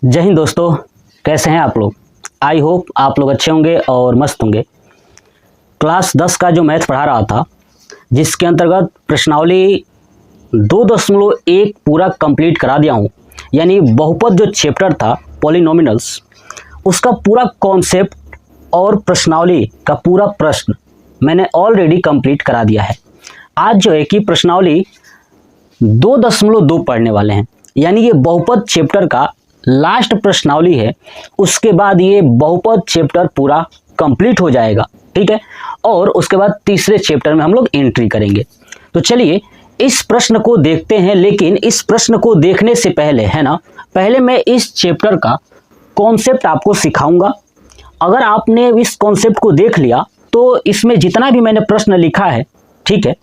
जय हिंद दोस्तों, कैसे हैं आप लोग। आई होप आप लोग अच्छे होंगे और मस्त होंगे। क्लास 10 का जो मैथ पढ़ा रहा था, जिसके अंतर्गत प्रश्नावली 2.1 पूरा कंप्लीट करा दिया हूँ। यानी बहुपद जो चैप्टर था पॉलिनोमिनल्स, उसका पूरा कॉन्सेप्ट और प्रश्नावली का पूरा प्रश्न मैंने ऑलरेडी कंप्लीट करा दिया है। आज जो है कि प्रश्नावली 2.2 पढ़ने वाले हैं। यानी ये बहुपद चैप्टर का लास्ट प्रश्नावली है। उसके बाद ये बहुपद चैप्टर पूरा कंप्लीट हो जाएगा, ठीक है। और उसके बाद तीसरे चैप्टर में हम लोग एंट्री करेंगे। तो चलिए इस प्रश्न को देखते हैं। लेकिन इस प्रश्न को देखने से पहले है ना, पहले मैं इस चैप्टर का कॉन्सेप्ट आपको सिखाऊंगा। अगर आपने इस कॉन्सेप्ट को देख लिया तो इसमें जितना भी मैंने प्रश्न लिखा है, ठीक है,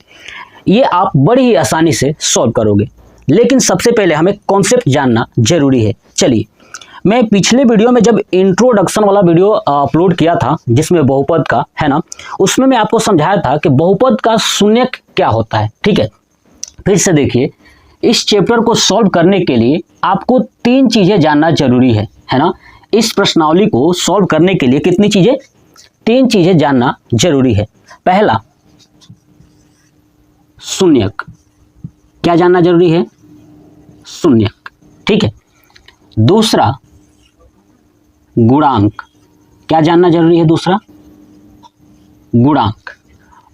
ये आप बड़ी ही आसानी से सॉल्व करोगे। लेकिन सबसे पहले हमें कॉन्सेप्ट जानना जरूरी है। चलिए, मैं पिछले वीडियो में जब इंट्रोडक्शन वाला वीडियो अपलोड किया था, जिसमें बहुपद का है ना, उसमें मैं आपको समझाया था कि बहुपद का शून्यक क्या होता है, ठीक है। फिर से देखिए, इस चैप्टर को सॉल्व करने के लिए आपको 3 चीजें जानना जरूरी है ना। इस प्रश्नावली को सॉल्व करने के लिए कितनी चीजें, 3 चीजें जानना जरूरी है। पहला, शून्यक। क्या जानना जरूरी है? शून्यक, ठीक है। दूसरा, गुणांक। क्या जानना जरूरी है? दूसरा, गुणांक।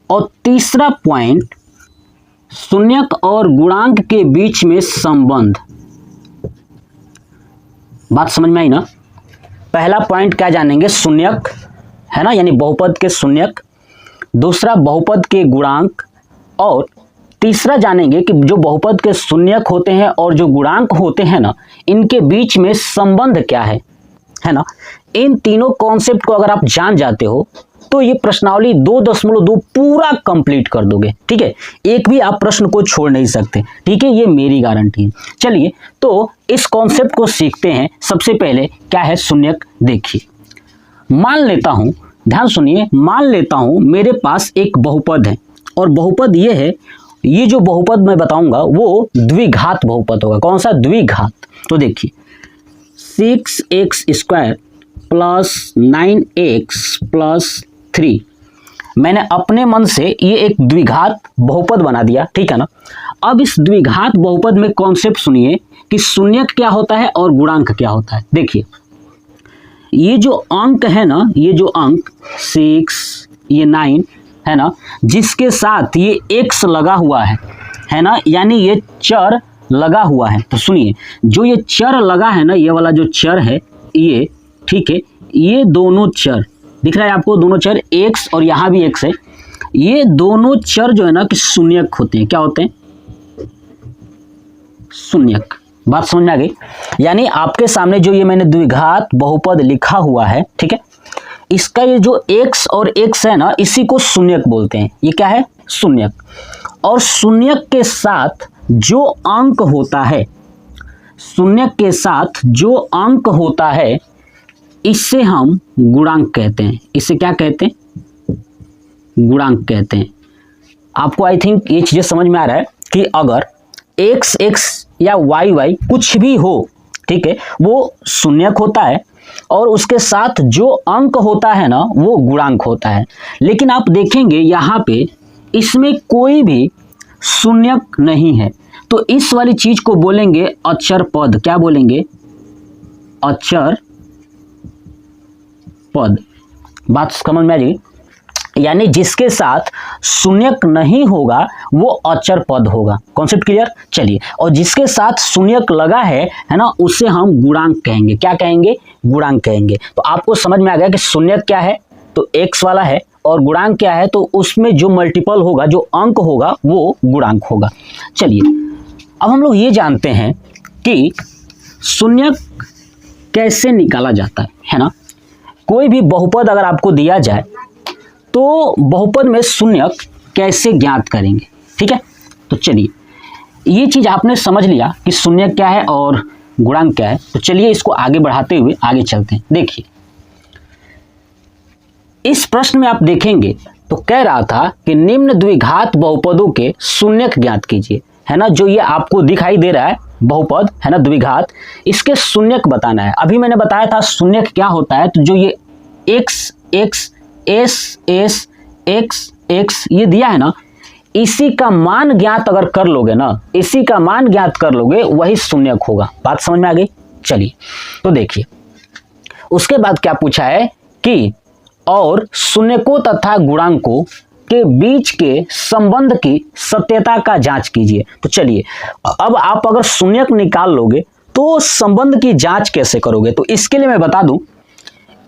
और तीसरा पॉइंट, शून्यक और गुणांक के बीच में संबंध। बात समझ में आई ना। पहला पॉइंट क्या जानेंगे? शून्यक, है ना, यानी बहुपद के शून्यक। दूसरा, बहुपद के गुणांक। और तीसरा जानेंगे कि जो बहुपद के शून्यक होते हैं और जो गुणांक होते हैं ना, इनके बीच में संबंध क्या है ना। इन तीनों कॉन्सेप्ट को अगर आप जान जाते हो तो ये प्रश्नावली 2.2 पूरा कंप्लीट कर दोगे, ठीक है। एक भी आप प्रश्न को छोड़ नहीं सकते, ठीक है, ये मेरी गारंटी है। चलिए तो इस कॉन्सेप्ट को सीखते हैं। सबसे पहले क्या है शून्यक, देखिए। मान लेता हूं, ध्यान सुनिए, मान लेता हूं मेरे पास एक बहुपद है और बहुपद ये है, ये जो बहुपद मैं बताऊंगा वो द्विघात बहुपद होगा। कौन सा? द्विघात। तो देखिए, 6x² + 9x + 3, मैंने अपने मन से ये एक द्विघात बहुपद बना दिया, ठीक है ना। अब इस द्विघात बहुपद में कॉन्सेप्ट सुनिए कि शून्यक क्या होता है और गुणांक क्या होता है। देखिए, ये जो अंक है ना, ये जो अंक 6, ये 9 है ना, जिसके साथ ये x लगा हुआ है ना, यानी ये चर लगा हुआ है। तो सुनिए, जो ये चर लगा है ना, ये वाला जो चर है ये, ठीक है, ये दोनों चर दिख रहा है आपको, दोनों चर x और यहाँ भी x है। ये दोनों चर जो है ना कि शून्यक होते हैं। क्या होते हैं? शून्यक। बात समझ में आ गई। यानी आपके सामने जो ये मैंने द्विघात बहुपद लिखा हुआ है, ठीक है, इसका ये जो x और x है ना, इसी को शून्यक बोलते हैं। ये क्या है? शून्यक। और शून्यक के साथ जो अंक होता है, शून्यक के साथ जो अंक होता है, इससे हम गुणांक कहते हैं। इसे क्या कहते हैं? गुणांक कहते हैं। आपको आई थिंक ये चीजें समझ में आ रहा है कि अगर x x या y y कुछ भी हो, ठीक है, वो शून्यक होता है और उसके साथ जो अंक होता है ना, वो गुणांक होता है। लेकिन आप देखेंगे यहाँ पे इसमें कोई भी शून्यक नहीं है, तो इस वाली चीज को बोलेंगे अचर पद। क्या बोलेंगे? अचर पद। बात समझ में आ जाएगी। यानी जिसके साथ शून्यक नहीं होगा वो अचर पद होगा। Concept clear? चलिए, और जिसके साथ शून्यक लगा है ना, उसे हम गुणांक कहेंगे। क्या कहेंगे? गुणांक कहेंगे। तो आपको समझ में आ गया कि शून्यक क्या है, तो x वाला है, और गुणांक क्या है, तो उसमें जो मल्टीपल होगा, जो अंक होगा, वो गुणांक होगा। चलिए, अब हम लोग ये जानते हैं कि शून्यक कैसे निकाला जाता है ना। कोई भी बहुपद अगर आपको दिया जाए तो बहुपद में शून्यक कैसे ज्ञात करेंगे, ठीक है। तो चलिए, ये चीज आपने समझ लिया कि शून्यक क्या है और गुणांक क्या है। तो चलिए इसको आगे बढ़ाते हुए आगे चलते हैं। देखिए, इस प्रश्न में आप देखेंगे तो कह रहा था कि निम्न द्विघात बहुपदों के शून्यक ज्ञात कीजिए, है ना। जो ये आपको दिखाई दे रहा है बहुपद है ना, द्विघात, इसके शून्यक बताना है। अभी मैंने बताया था शून्यक क्या होता है, तो जो ये x x s s x x ये दिया है ना, इसी का मान ज्ञात अगर कर लोगे ना, इसी का मान ज्ञात कर लोगे, वही शून्यक होगा। बात समझ में आ गई? चलिए तो देखिए, उसके बाद क्या पूछा है कि और शून्यकों तथा गुणांकों के बीच के संबंध की सत्यता का जांच कीजिए। तो चलिए, अब आप अगर शून्यक निकाल लोगे तो संबंध की जांच कैसे करोगे? तो इसके लिए मैं बता दूं,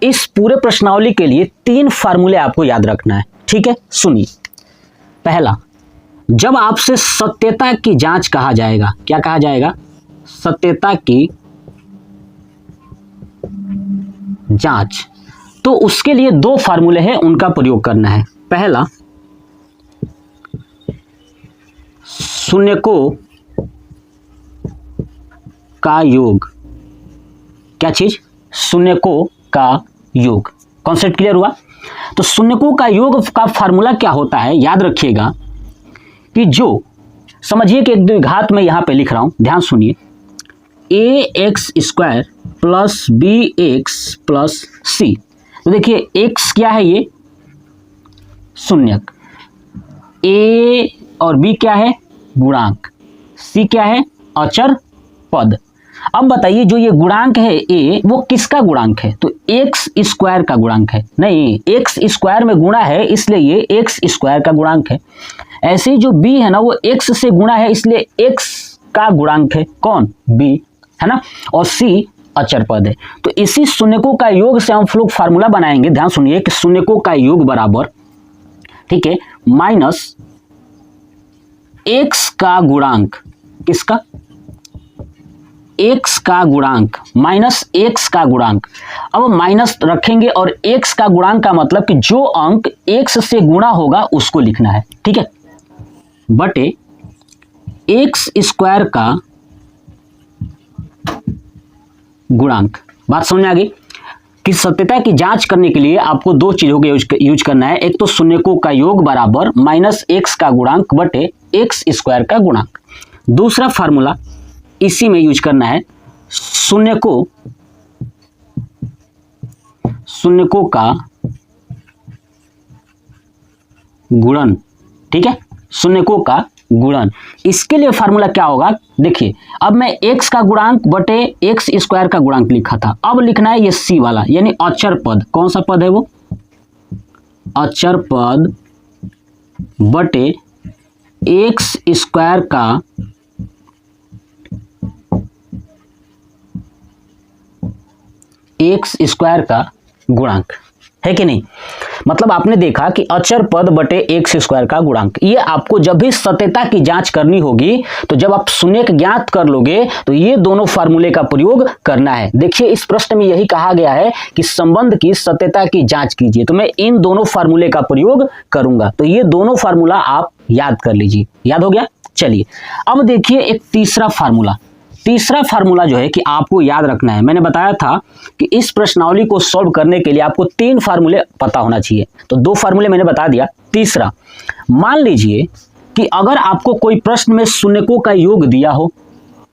इस पूरे प्रश्नावली के लिए 3 फार्मूले आपको याद रखना है। ठीक है, सुनिए। पहला, जब आपसे सत्यता की जांच कहा जाएगा, क्या कहा जाएगा? सत्यता की जांच, तो उसके लिए 2 फार्मूले हैं, उनका प्रयोग करना है। पहला, शून्यकों का योग। क्या चीज? शून्यकों का योग। कॉन्सेप्ट क्लियर हुआ? तो शून्यकों का योग का फार्मूला क्या होता है, याद रखिएगा कि जो, समझिए कि एक द्विघात में यहां पे लिख रहा हूं, ध्यान सुनिए, ax² plus bx plus c। तो देखिए x क्या है, ये शून्यक, a और b क्या है, गुणांक, c क्या है, अचर पद। अब बताइए, जो ये गुणांक है a, वो किसका गुणांक है? तो x² का गुणांक है। नहीं, x² में गुणा है इसलिए ये x² का गुणांक है। ऐसे ही जो b है ना, वो x से गुणा है इसलिए x का गुणांक है। कौन? b, है ना। और c अचर पद है। तो इसी शून्यकों का योग से हम लोग फार्मूला बनाएंगे। ध्यान सुनिए कि शून्यकों का योग बराबर, ठीक है, माइनस x का गुणांक, किसका? x का गुणांक माइनस x का गुणांक। अब माइनस रखेंगे और x का गुणांक का मतलब कि जो अंक x से गुणा होगा उसको लिखना है, ठीक है, बटे x² का गुणांक। बात समझ में आ गई? कि सत्यता की जांच करने के लिए आपको 2 चीजों का यूज करना है। एक तो शून्यकों का योग बराबर माइनस x का गुणांक बटे x² का गुणांक। दूसरा फार्मूला इसी में यूज करना है, शून्यकों का गुणन। ठीक है, शून्यकों का गुणन। इसके लिए फार्मूला क्या होगा? देखिए, अब मैं x का गुणांक बटे x² का गुणांक लिखा था, अब लिखना है ये c वाला, यानी अचर पद। कौन सा पद है वो? अचर पद बटे x² का गुणांक, है कि नहीं? मतलब आपने देखा कि अचर पद बटे x² का गुणांक। ये आपको जब भी सत्यता की जांच करनी होगी, तो जब आप शून्यक ज्ञात कर लोगे तो ये दोनों फार्मूले का प्रयोग करना है। देखिए, इस प्रश्न में यही कहा गया है कि संबंध की सत्यता की जांच कीजिए, तो मैं इन दोनों फार्मूले का प्रयोग करूंगा। तो ये दोनों फार्मूला आप याद कर लीजिए। याद हो गया? चलिए, अब देखिए एक तीसरा फार्मूला। तीसरा फार्मूला जो है कि आपको याद रखना है। मैंने बताया था कि इस प्रश्नावली को सॉल्व करने के लिए आपको 3 फार्मूले पता होना चाहिए, तो 2 फार्मूले मैंने बता दिया। तीसरा, मान लीजिए कि अगर आपको कोई प्रश्न में शून्यकों का योग दिया हो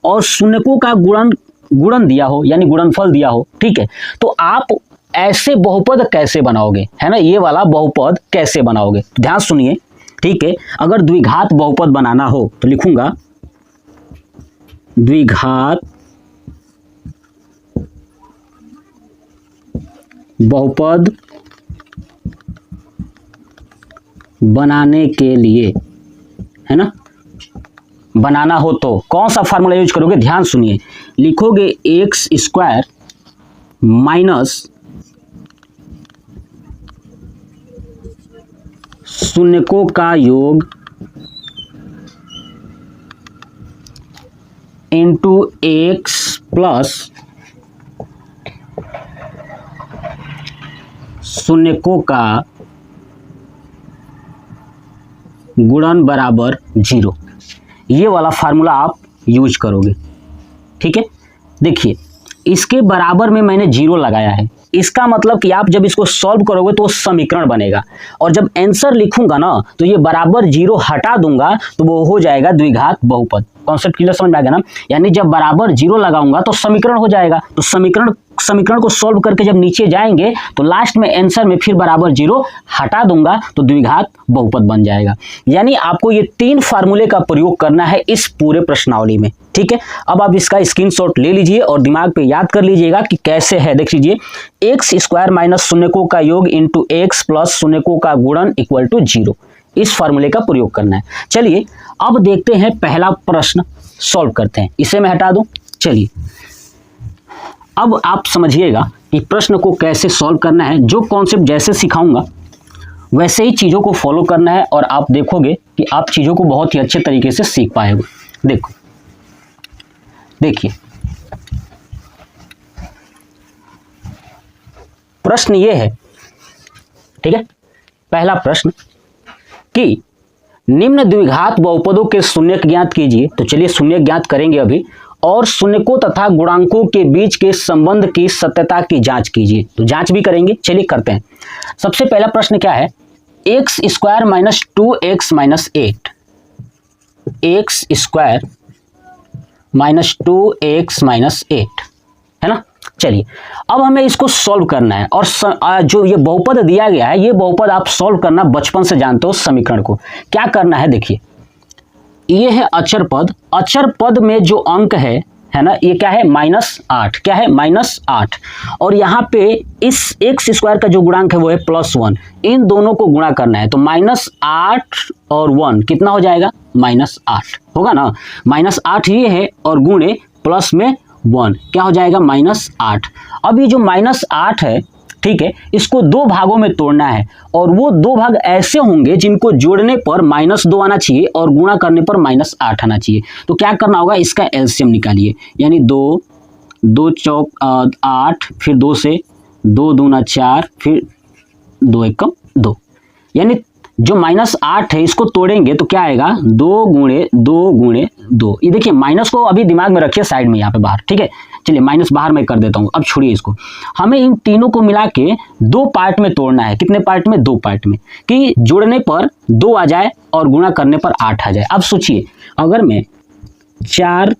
और शून्यकों का गुणन दिया हो, यानी गुणनफल दिया हो, ठीक है, तो आप ऐसे बहुपद कैसे बनाओगे, है ना, ये वाला बहुपद कैसे बनाओगे? तो ध्यान सुनिए, ठीक है। अगर द्विघात बहुपद बनाना हो तो लिखूंगा द्विघात बहुपद बनाने के लिए, है ना, बनाना हो तो कौन सा फार्मूला यूज करोगे? ध्यान सुनिए, लिखोगे x² माइनस शून्यकों का योग इंटू x प्लस शून्यकों का गुणन बराबर 0। ये वाला फार्मूला आप यूज करोगे, ठीक है। देखिए, इसके बराबर में मैंने 0 लगाया है, इसका मतलब कि आप जब इसको सॉल्व करोगे तो समीकरण बनेगा, और जब आंसर लिखूंगा ना तो ये बराबर 0 हटा दूंगा तो वो हो जाएगा द्विघात बहुपद। कॉन्सेप्ट क्लियर समझ में आ गया ना। यानी जब बराबर जीरो लगाऊंगा तो समीकरण हो जाएगा, तो समीकरण को सॉल्व करके जब नीचे जाएंगे तो लास्ट में आंसर में फिर बराबर जीरो हटा दूंगा तो द्विघात बहुपद बन जाएगा। यानी आपको ये 3 फार्मूले का प्रयोग करना है इस पूरे प्रश्नावली में, ठीक है। अब आप इसका स्क्रीनशॉट ले लीजिए और दिमाग पे याद कर लीजिएगा कि कैसे है। देख लीजिए, एक्स स्क्वायर माइनस शून्यकों का योग इंटू एक्स प्लस शून्यकों का गुणन इक्वल टू जीरो, इस फार्मूले का प्रयोग करना है। चलिए अब देखते हैं पहला प्रश्न सॉल्व करते हैं। इसे मैं हटा दूं। चलिए अब आप समझिएगा कि प्रश्न को कैसे सॉल्व करना है। जो कॉन्सेप्ट जैसे सिखाऊंगा वैसे ही चीज़ों को फॉलो करना है और आप देखोगे कि आप चीज़ों को बहुत ही अच्छे तरीके से सीख पाएंगे। देखो, देखिए प्रश्न ये है, ठीक है। पहला प्रश्न कि निम्न द्विघात बहुपदों के शून्यक ज्ञात कीजिए। तो चलिए शून्यक ज्ञात करेंगे अभी, और शून्यकों तथा गुणांकों के बीच के संबंध की सत्यता की जांच कीजिए। तो जांच भी करेंगे, चलिए करते हैं। सबसे पहला प्रश्न क्या है, x square minus 2x minus 8, x square minus 2x minus 8 है ना। चलिए अब हमें इसको सॉल्व करना है और जो ये बहुपद दिया गया है, ये बहुपद आप सॉल्व करना बचपन से जानते हो। समीकरण को क्या करना है, देखिए ये है अचर पद। अचर पद में जो अंक है ना, ये क्या है -8, क्या है -8, और यहाँ पे इस एक्स स्क्वायर का जो गुणांक है वो है +1। इन दोनों को गुणा करना है तो -8 और 1 कितना हो जाएगा, -8 होगा ना। -8 ये है और गुणे प्लस में 1 क्या हो जाएगा, -8। अब ये जो -8 है, ठीक है, इसको 2 भागों में तोड़ना है और वो 2 भाग ऐसे होंगे जिनको जोड़ने पर -2 आना चाहिए और गुणा करने पर -8 आना चाहिए। तो क्या करना होगा, इसका एलसीएम निकालिए। यानी 2 चौक 8, फिर 2 से 2 दूना 4, फिर 2 एकम 2। यानी जो -8 है इसको तोड़ेंगे तो क्या आएगा, 2 गुणे 2। ये देखिए माइनस को अभी दिमाग में रखिए साइड में यहाँ पे बाहर, ठीक है। चलिए माइनस बाहर मैं कर देता हूँ। अब छोड़िए इसको, हमें इन तीनों को मिला के 2 पार्ट में तोड़ना है। कितने पार्ट में, 2 पार्ट में, कि जोड़ने पर 2 आ जाए और गुणा करने पर 8 आ जाए। अब सोचिए अगर मैं 4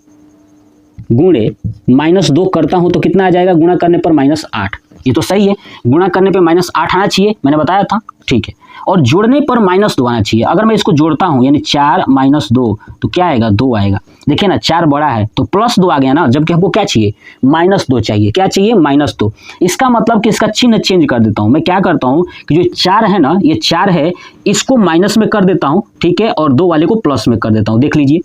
गुणे -2 करता हूँ तो कितना आ जाएगा, गुणा करने पर -8। ये तो सही है, गुणा करने पे -8 आना चाहिए, मैंने बताया था, ठीक है। और जोड़ने पर -2 आना चाहिए। अगर मैं इसको जोड़ता हूं यानी 4 - 2 तो क्या आएगा, 2 आएगा। देखिए ना 4 बड़ा है तो +2 आ गया ना, जबकि हमको क्या चाहिए, -2 चाहिए। क्या चाहिए, -2। इसका मतलब कि इसका चिन्ह चेंज कर देता हूं। मैं क्या करता हूं कि जो 4 है ना, ये 4 है, इसको माइनस में कर देता हूं, ठीक है, और 2 वाले को प्लस में कर देता हूं। देख लीजिए,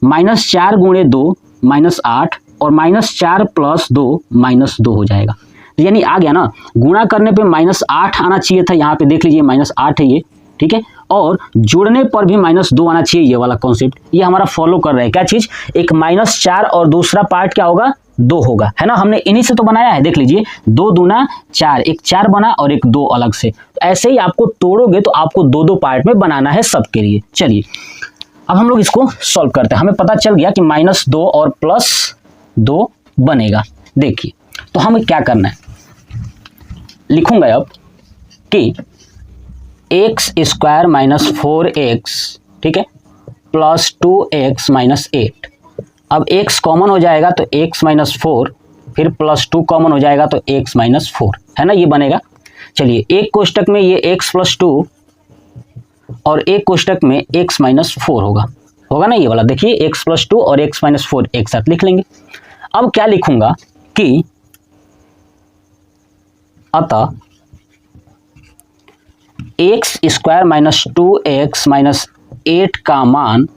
-4 गुणे 2 -8 और -4 + 2 -2 हो जाएगा। यानी आ गया ना, गुणा करने पे -8 आना चाहिए था, यहाँ पे देख लीजिए -8 है ये, ठीक है, और जोड़ने पर भी -2 आना चाहिए। ये वाला कॉन्सेप्ट ये हमारा फॉलो कर रहा है। क्या चीज, एक -4 और दूसरा पार्ट क्या होगा, 2 होगा, है ना। हमने इन्हीं से तो बनाया है। देख लीजिए 2 दूना 4, एक 4 बना और एक 2 अलग से। ऐसे ही आपको तोड़ोगे तो आपको 2 पार्ट में बनाना है सबके लिए। चलिए अब हम लोग इसको सॉल्व करते हैं। हमें पता चल गया कि -2 और +2 बनेगा। देखिए तो हमें क्या करना है, लिखूंगा अब कि एक्स स्क्वायर -4x, ठीक है, प्लस 2x - 8। अब x कॉमन हो जाएगा तो x - 4, फिर +2 कॉमन हो जाएगा तो x - 4, है ना, ये बनेगा। चलिए एक कोष्टक में ये x + 2 और एक कोष्टक में x - 4 होगा ना, ये वाला। देखिए x + 2 और x - 4 एक साथ लिख लेंगे। अब क्या लिखूंगा कि अतः एक्स स्क्वायर -2x - 8 का मान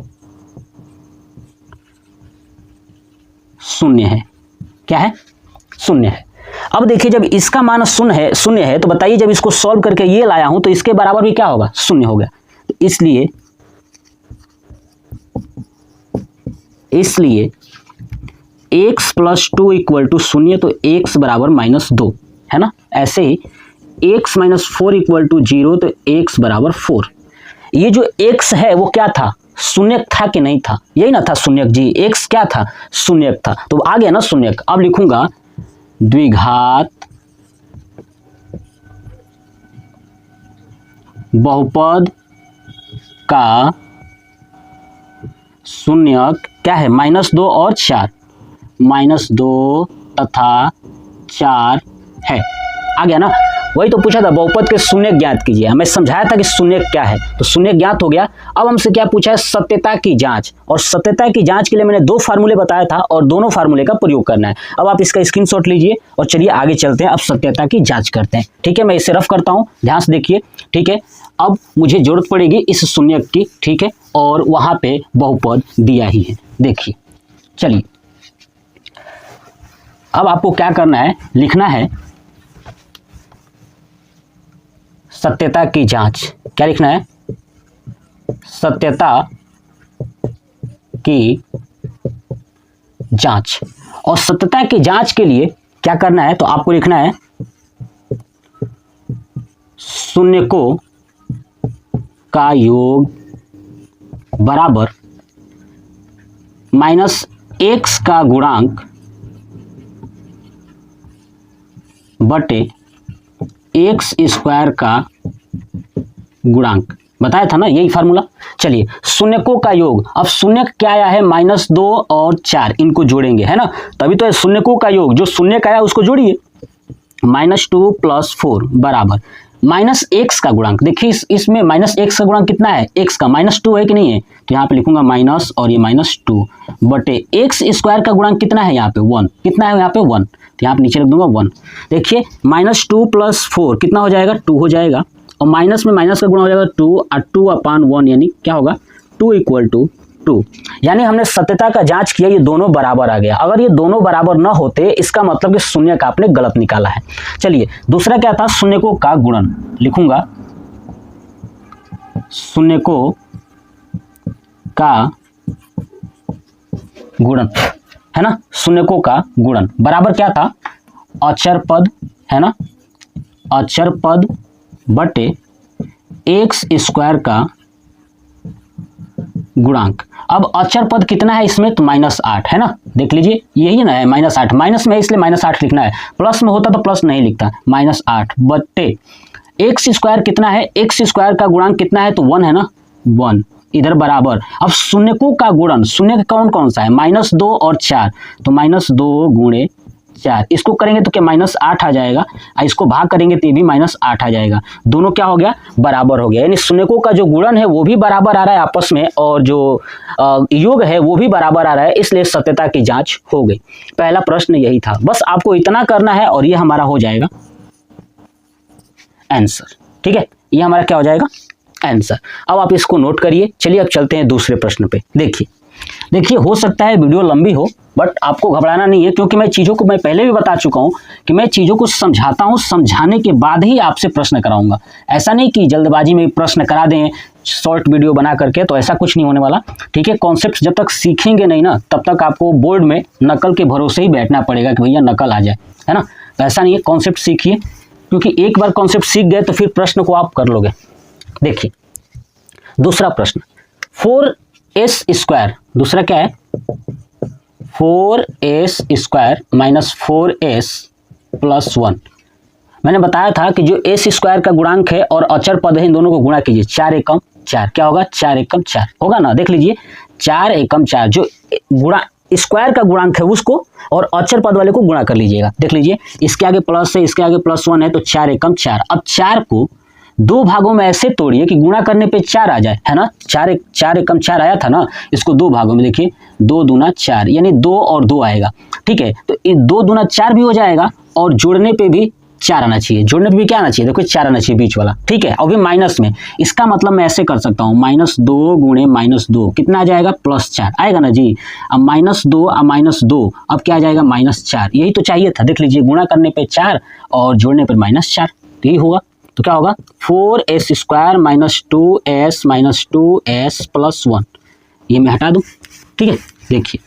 0 है। क्या है, 0 है। अब देखिए जब इसका मान 0 है तो बताइए जब इसको सॉल्व करके ये लाया हूं तो इसके बराबर भी क्या होगा, 0 हो गया। तो इसलिए x + 2 = 0, तो x बराबर -2, है ना। ऐसे ही x - 4 = 0, तो x बराबर 4। ये जो x है वो क्या था, शून्यक था कि नहीं था, यही ना था शून्यक जी। x क्या था, शून्यक था, तो आ गया ना शून्यक। अब लिखूंगा द्विघात बहुपद का शून्यक क्या है, -2 और 4, -2 तथा 4 है। आ गया ना। वही तो पूछा था, बहुपद के शून्य ज्ञात कीजिए। हमें समझाया था कि शून्य क्या है, तो शून्य ज्ञात हो गया। अब हमसे क्या पूछा है, सत्यता की जांच। और सत्यता की जांच के लिए मैंने 2 फार्मूले बताया था और दोनों फार्मूले का प्रयोग करना है। अब आप इसका स्क्रीनशॉट लीजिए और चलिए आगे चलते हैं। अब सत्यता की जांच करते हैं। ठीक है, मैं इसे रफ करता हूँ, ध्यान से देखिए। ठीक है, अब मुझे जरूरत पड़ेगी इस शून्य की। ठीक है, और वहां पे बहुपद दिया ही है, देखिए। चलिए अब आपको क्या करना है, लिखना है सत्यता की जांच। क्या लिखना है, सत्यता की जांच। और सत्यता की जांच के लिए क्या करना है, तो आपको लिखना है शून्यकों का योग बराबर -x का गुणांक बटे x स्क्वायर का गुणांक। बताया था ना, यही फार्मूला। चलिए, शून्यकों का योग। अब शून्य क्या आया है, -2 और 4, इनको जोड़ेंगे, है ना। तभी तो शून्यकों का योग, जो शून्य का आया उसको जोड़िए। -2 + 4 बराबर -x का गुणांक। देखिए इसमें -x का गुणांक कितना है, x का -2 है कि नहीं है, तो यहाँ पे लिखूंगा माइनस और ये -2 बटे x स्क्वायर का गुणांक कितना है, यहाँ पे 1। कितना है यहाँ पे 1, तो यहाँ पे नीचे लिख दूंगा 1। देखिए -2 + 4 कितना हो जाएगा, 2 हो जाएगा। और माइनस में माइनस का गुणा हो जाएगा 2 और 2/1, यानी क्या होगा 2 = 2। यानी हमने सत्यता का जांच किया, ये दोनों बराबर आ गया। अगर ये दोनों बराबर ना होते, इसका मतलब कि शून्य का आपने गलत निकाला है। चलिए दूसरा क्या था, शून्यकों का गुणन। लिखूंगा शून्यकों का गुणन, है ना। शून्यकों का गुणन बराबर क्या था, अचर पद, है ना, अचर पद बटे x स्क्वायर का गुणांक। अब अचर पद कितना है इसमें, तो -8 है ना। देख लीजिए यही ना है, -8। माइनस में इसलिए -8 लिखना है, प्लस में होता तो प्लस नहीं लिखता। -8 बटे x स्क्वायर कितना है, x स्क्वायर का गुणांक कितना है, तो 1 है ना, 1 इधर बराबर। अब शून्यकों का गुणन, शून्य कौन कौन सा है, -2 और 4, तो -2 × 4, इसको करेंगे तो क्या -8 आ जाएगा, और इसको भाग करेंगे तो ये भी -8 आ जाएगा। दोनों क्या हो गया, बराबर हो गया। यानी शून्यकों का जो गुणन है वो भी बराबर आ रहा है आपस में, और जो योग है वो भी बराबर आ रहा है, इसलिए सत्यता की जांच हो गई। पहला प्रश्न यही था, बस आपको इतना करना है और ये हमारा हो जाएगा आंसर। ठीक है, ये हमारा क्या हो जाएगा, आंसर। अब आप इसको नोट करिए। चलिए अब चलते हैं दूसरे प्रश्न पे। देखिए हो सकता है वीडियो लंबी हो, बट आपको घबराना नहीं है, क्योंकि मैं चीज़ों को, मैं पहले भी बता चुका हूं कि मैं चीज़ों को समझाता हूं, समझाने के बाद ही आपसे प्रश्न कराऊंगा। ऐसा नहीं कि जल्दबाजी में प्रश्न करा दें शॉर्ट वीडियो बना करके, तो ऐसा कुछ नहीं होने वाला। ठीक है, कॉन्सेप्ट जब तक सीखेंगे नहीं ना, तब तक आपको बोर्ड में नकल के भरोसे ही बैठना पड़ेगा कि भैया नकल आ जाए, है ना। तो ऐसा नहीं है, कॉन्सेप्ट सीखिए, क्योंकि एक बार कॉन्सेप्ट सीख गए तो फिर प्रश्न को आप कर लोगे। देखिए दूसरा प्रश्न, 4s स्क्वायर, दूसरा क्या है, 4s स्क्वायर -4s + 1। मैंने बताया था कि जो s स्क्वायर का गुणांक है और अचर पद है, इन दोनों को गुणा कीजिए। 4 एकम 4 क्या होगा, 4 एकम 4 होगा ना। देख लीजिए 4 एकम 4, जो गुणा स्क्वायर का गुणांक है उसको और अचर पद वाले को गुणा कर लीजिएगा। देख लीजिए इसके आगे प्लस है, इसके आगे +1 है, तो 4 एकम 4। अब 4 को 2 भागों में ऐसे तोड़िए कि गुणा करने पे 4 आ जाए, है ना। 4 एकम 4 आया था ना, इसको 2 भागों में देखिए, 2 दूना 4, यानी 2 और 2 आएगा। ठीक है, तो 2 दूना 4 भी हो जाएगा, और जोड़ने पे भी 4 आना चाहिए। जोड़ने पे भी क्या आना चाहिए, देखो 4 आना चाहिए बीच वाला। ठीक है, और भी माइनस में, इसका मतलब मैं ऐसे कर सकता हूँ, -2 × -2 कितना आ जाएगा, +4 आएगा ना जी। अब -2 और -2, अब क्या आ जाएगा, -4। यही तो चाहिए था। देख लीजिए गुणा करने पे 4 और जोड़ने पर -4, यही होगा। तो क्या होगा, 4s स्क्वायर -2s + 1, ये मैं हटा दूं। ठीक है, देखिए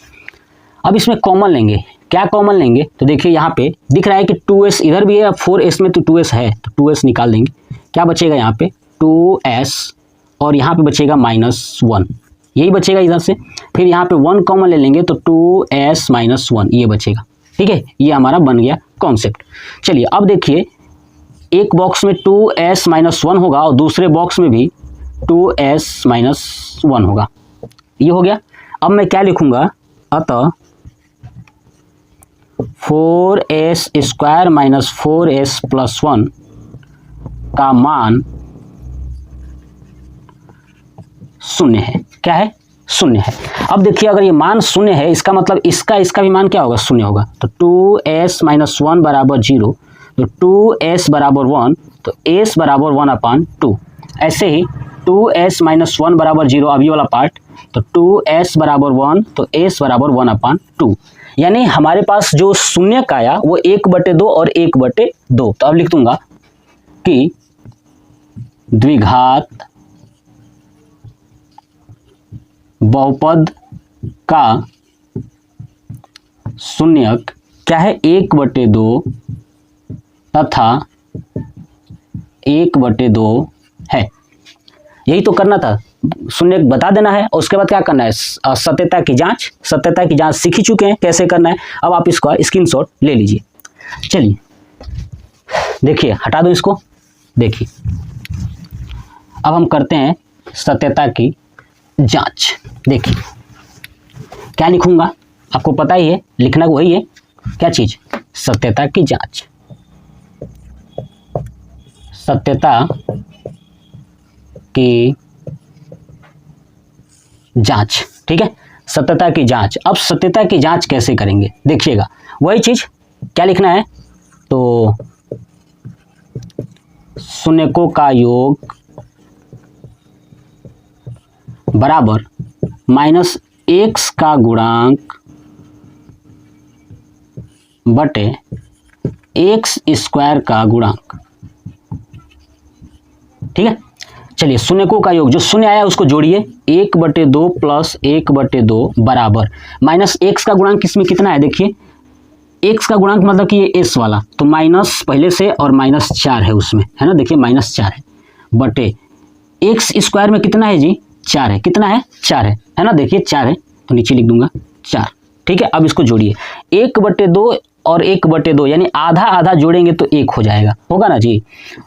अब इसमें कॉमन लेंगे। क्या कॉमन लेंगे, तो देखिए यहाँ पे दिख रहा है कि 2s इधर भी है, 4s में तो 2s है, तो 2s निकाल देंगे। क्या बचेगा यहाँ पे, 2s, और यहाँ पे बचेगा -1, यही बचेगा इधर से। फिर यहाँ पे 1 कॉमन ले लेंगे तो 2s - 1 ये बचेगा। ठीक है, ये हमारा बन गया कॉन्सेप्ट। चलिए अब देखिए, एक बॉक्स में 2s - 1 होगा और दूसरे बॉक्स में भी 2s - 1 होगा, ये हो गया। अब मैं क्या लिखूंगा, अतः 4s square minus 4s plus 1 का मान शून्य है। क्या है? शून्य है। अब देखिए अगर ये मान शून्य है इसका मतलब इसका भी मान क्या होगा? शून्य होगा। तो 2s माइनस 1 बराबर 0, तो 2s बराबर 1, तो s बराबर 1/2। ऐसे ही 2s माइनस 1 बराबर 0, अब ये वाला पार्ट, तो 2s बराबर 1, तो s बराबर 1/2। यानी हमारे पास जो शून्य का आया वो 1/2 और 1/2। तो अब लिख दूंगा कि द्विघात बहुपद का शून्यक क्या है? 1/2 तथा 1/2 है। यही तो करना था, शून्य बता देना है और उसके बाद क्या करना है? सत्यता की जांच। सत्यता की जांच सीख ही चुके हैं कैसे करना है। अब आप इसका स्क्रीनशॉट ले लीजिए। चलिए देखिए, हटा दो इसको। देखिए अब हम करते हैं सत्यता की जांच। देखिए क्या लिखूंगा, आपको पता ही है, लिखना वही है। क्या चीज? सत्यता की जांच। सत्यता की जांच, ठीक है, सत्यता की जांच। अब सत्यता की जांच कैसे करेंगे देखिएगा, वही चीज। क्या लिखना है? तो शून्यकों का योग बराबर माइनस x का गुणांक बटे x स्क्वायर का गुणांक। ठीक है, चलिए शून्यकों का योग, जो शून्य आया उसको जोड़िए, 1/2 प्लस 1/2 बराबर माइनस x का गुणांक इसमें कितना है? देखिए x का गुणांक मतलब कि ये s वाला, तो माइनस पहले से और -4 है उसमें, है ना। देखिए -4 है बटे x स्क्वायर में कितना है जी? 4 है। कितना है? 4 है ना। देखिए 4 है तो नीचे लिख दूंगा 4। ठीक है, अब इसको जोड़िए, 1/2 और 1/2 यानी आधा आधा जोड़ेंगे तो 1 हो जाएगा, होगा ना जी।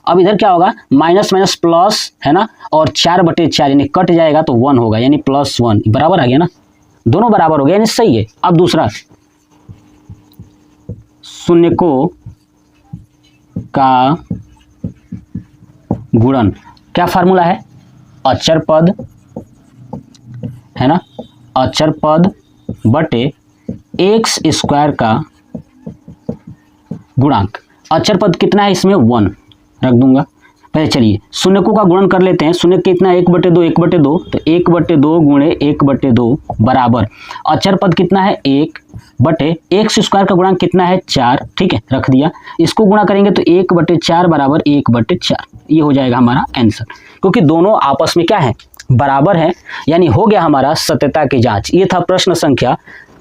अब इधर क्या होगा? माइनस माइनस प्लस, है ना, और 4/4 यानी कट जाएगा तो 1 होगा, यानी +1 बराबर आ गया ना, दोनों बराबर हो गया यानी सही है। अब दूसरा, शून्यकों का गुणन, क्या फार्मूला है? अचर पद, है ना, अचर पद बटे x स्क्वायर का गुणांक। अचर पद कितना है इसमें? 1 रख दूंगा। पहले चलिए शून्यकों का गुणन कर लेते हैं। शून्य कितना? 1/2, 1/2, तो 1/2 गुणे 1/2 बराबर अचर पद कितना है? 1 बटे x स्क्वायर का गुणांक कितना है? 4। ठीक है, रख दिया। इसको गुणा करेंगे तो 1/4 बराबर 1/4, ये हो जाएगा हमारा आंसर, क्योंकि दोनों आपस में क्या है? बराबर है। यानी हो गया हमारा सत्यता की जांच। ये था प्रश्न संख्या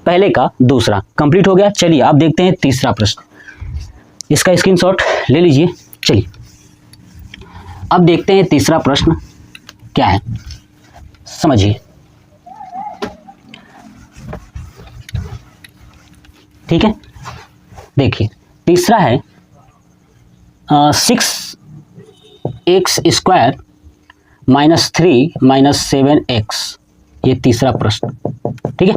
पहले का दूसरा, कंप्लीट हो गया। चलिए आप देखते हैं तीसरा प्रश्न, इसका स्क्रीनशॉट ले लीजिए। चलिए अब देखते हैं तीसरा प्रश्न क्या है, समझिए। ठीक है, देखिए तीसरा है 6x स्क्वायर -3 -7x, ये तीसरा प्रश्न। ठीक है,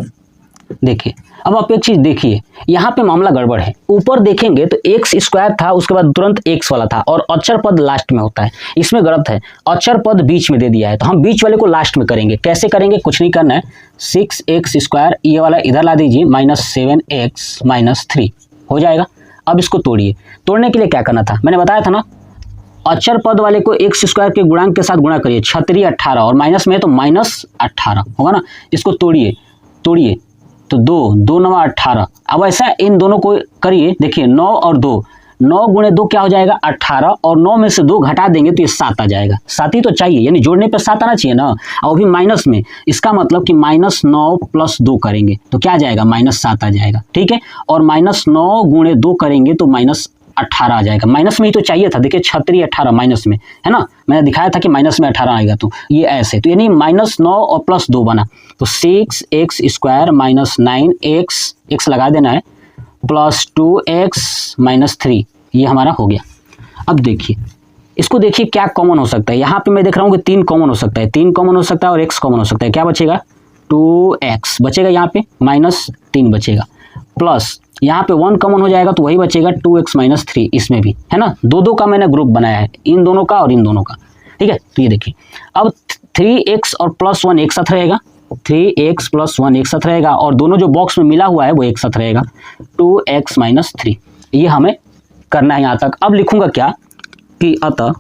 देखिए अब आप एक चीज देखिए, यहाँ पे मामला गड़बड़ है। ऊपर देखेंगे तो x स्क्वायर था, उसके बाद तुरंत x वाला था, और अचर पद लास्ट में होता है। इसमें गलत है, अचर पद बीच में दे दिया है, तो हम बीच वाले को लास्ट में करेंगे। कैसे करेंगे? कुछ नहीं करना है, 6x स्क्वायर ये वाला इधर ला दीजिए, -7x -3 हो जाएगा। अब इसको तोड़िए। तोड़ने के लिए क्या करना था? मैंने बताया था ना, अचर पद वाले को x स्क्वायर के गुणांक के साथ गुणा करिए, 36 18, और माइनस में है तो -18 होगा ना। इसको तोड़िए, तोड़िए तो 2 9 18। अब ऐसा इन दोनों को करिए, देखिए 9 और 2, 9 गुणे 2 क्या हो जाएगा? 18, और 9 में से 2 घटा देंगे तो ये 7 आ जाएगा। 7 ही तो चाहिए, यानी जोड़ने पे 7 आना चाहिए ना, और भी माइनस में। इसका मतलब कि -9 + 2 करेंगे तो क्या आ जाएगा? -7 आ जाएगा। ठीक है, और -9 गुणे 2 करेंगे तो -18 आ जाएगा। माइनस में ही तो चाहिए था, देखिए 36 18 माइनस में है ना, मैंने दिखाया था कि माइनस में 18 आएगा, तो ये ऐसे, तो यानी -9 और +2 बना, तो 6x स्क्वायर -9x, x लगा देना है, +2x -3, ये हमारा हो गया। अब देखिए इसको, देखिए क्या कॉमन हो सकता है। यहाँ पे मैं देख रहा हूँ कि 3 कॉमन हो सकता है, 3 कॉमन हो सकता है और x कॉमन हो सकता है। क्या बचेगा? 2x बचेगा, यहाँ पे -3 बचेगा, प्लस यहाँ पे 1 कॉमन हो जाएगा तो वही बचेगा 2x - 3, इसमें भी है ना, दो का मैंने ग्रुप बनाया है, इन दोनों का और इन दोनों का, ठीक है। तो ये देखिए अब 3x और +1 एक साथ रहेगा, 3x + 1 एक साथ रहेगा, और दोनों जो बॉक्स में मिला हुआ है वो एक साथ रहेगा, 2x - 3, ये हमें करना है यहाँ तक। अब लिखूंगा क्या कि अतः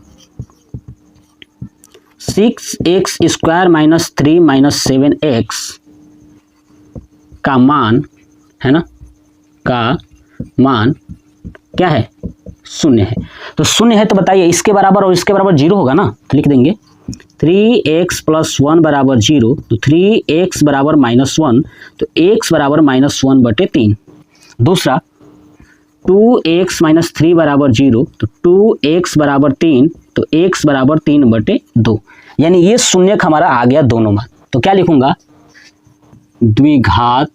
6x² - 3 - 7x का मान है ना, का मान क्या है, 0 है। तो 0 है तो बताइए इसके बराबर और इसके बराबर 0 होगा ना, तो लिख देंगे 3x + 1 = 0, तो 3x = -1, तो x = -1/3। दूसरा 2x - 3 = 0, तो 2x = 3, तो x = 3/2, यानी ये शून्यक हमारा आ गया दोनों मान। तो क्या लिखूंगा, द्विघात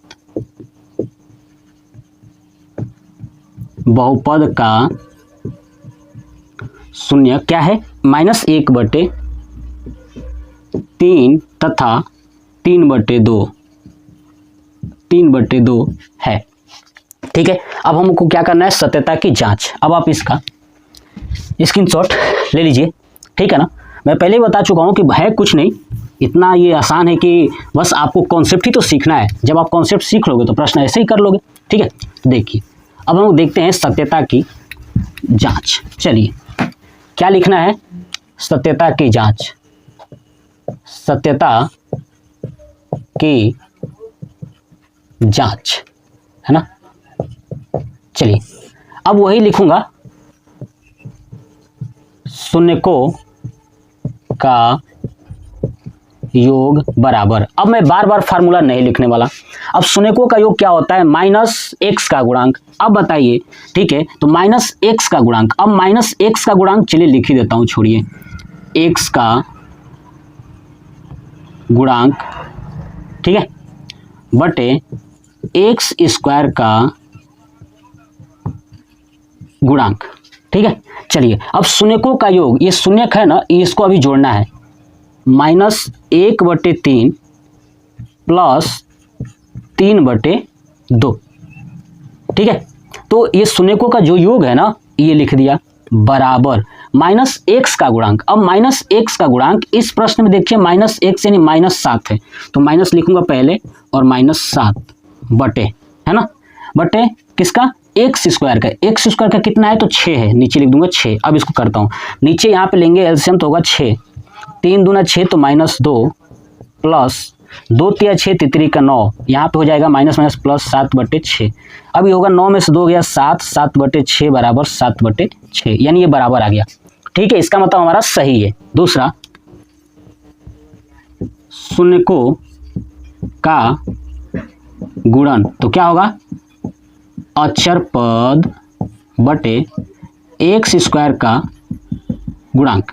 बहुपद का शून्य क्या है, -1/3 तथा 3/2 है, ठीक है। अब हमको क्या करना है, सत्यता की जांच। अब आप इसका स्क्रीनशॉट ले लीजिए, ठीक है ना। मैं पहले ही बता चुका हूं कि है कुछ नहीं, इतना ये आसान है कि बस आपको कॉन्सेप्ट ही तो सीखना है, जब आप कॉन्सेप्ट सीख लोगे तो प्रश्न ऐसे ही कर लोगे, ठीक है। देखिए अब हम देखते हैं सत्यता की जांच। चलिए क्या लिखना है, सत्यता की जांच, सत्यता की जांच, है ना। चलिए अब वही लिखूंगा, शून्यकों का योग बराबर, अब मैं बार बार फार्मूला नहीं लिखने वाला। अब शून्यकों का योग क्या होता है, -x का गुणांक। अब बताइए, ठीक है, तो -x का गुणांक, अब -x का गुणांक चलिए लिख ही देता हूं, छोड़िए, x का गुणांक, ठीक है, बटे x² का गुणांक, ठीक है। चलिए अब शून्यकों का योग, ये शून्यक है ना, इसको अभी जोड़ना है, -1/3 + 3/2, ठीक है। तो ये शून्यकों का जो योग है ना, ये लिख दिया, बराबर -x का गुणांक। अब -x का गुणांक इस प्रश्न में देखिए -x यानी -7 है, तो माइनस लिखूंगा पहले और -7 बटे, है ना, बटे किसका, x² का। x² का कितना है, तो 6 है, नीचे लिख दूंगा 6। अब इसको करता हूँ, नीचे यहाँ पे लेंगे एलसीएम तो होगा 6, 3 दूना 6 तो -2 प्लस 2 तिया 6 तितरी का 9, यहाँ पे हो जाएगा -+7/6। अब ये होगा 9 में से 2 गया 7, 7/6 = 7/6, यानी ये बराबर आ गया, ठीक है। इसका मतलब हमारा सही है। दूसरा, शून्यकों का गुणन, तो क्या होगा, अचर पद बटे x² का गुणांक।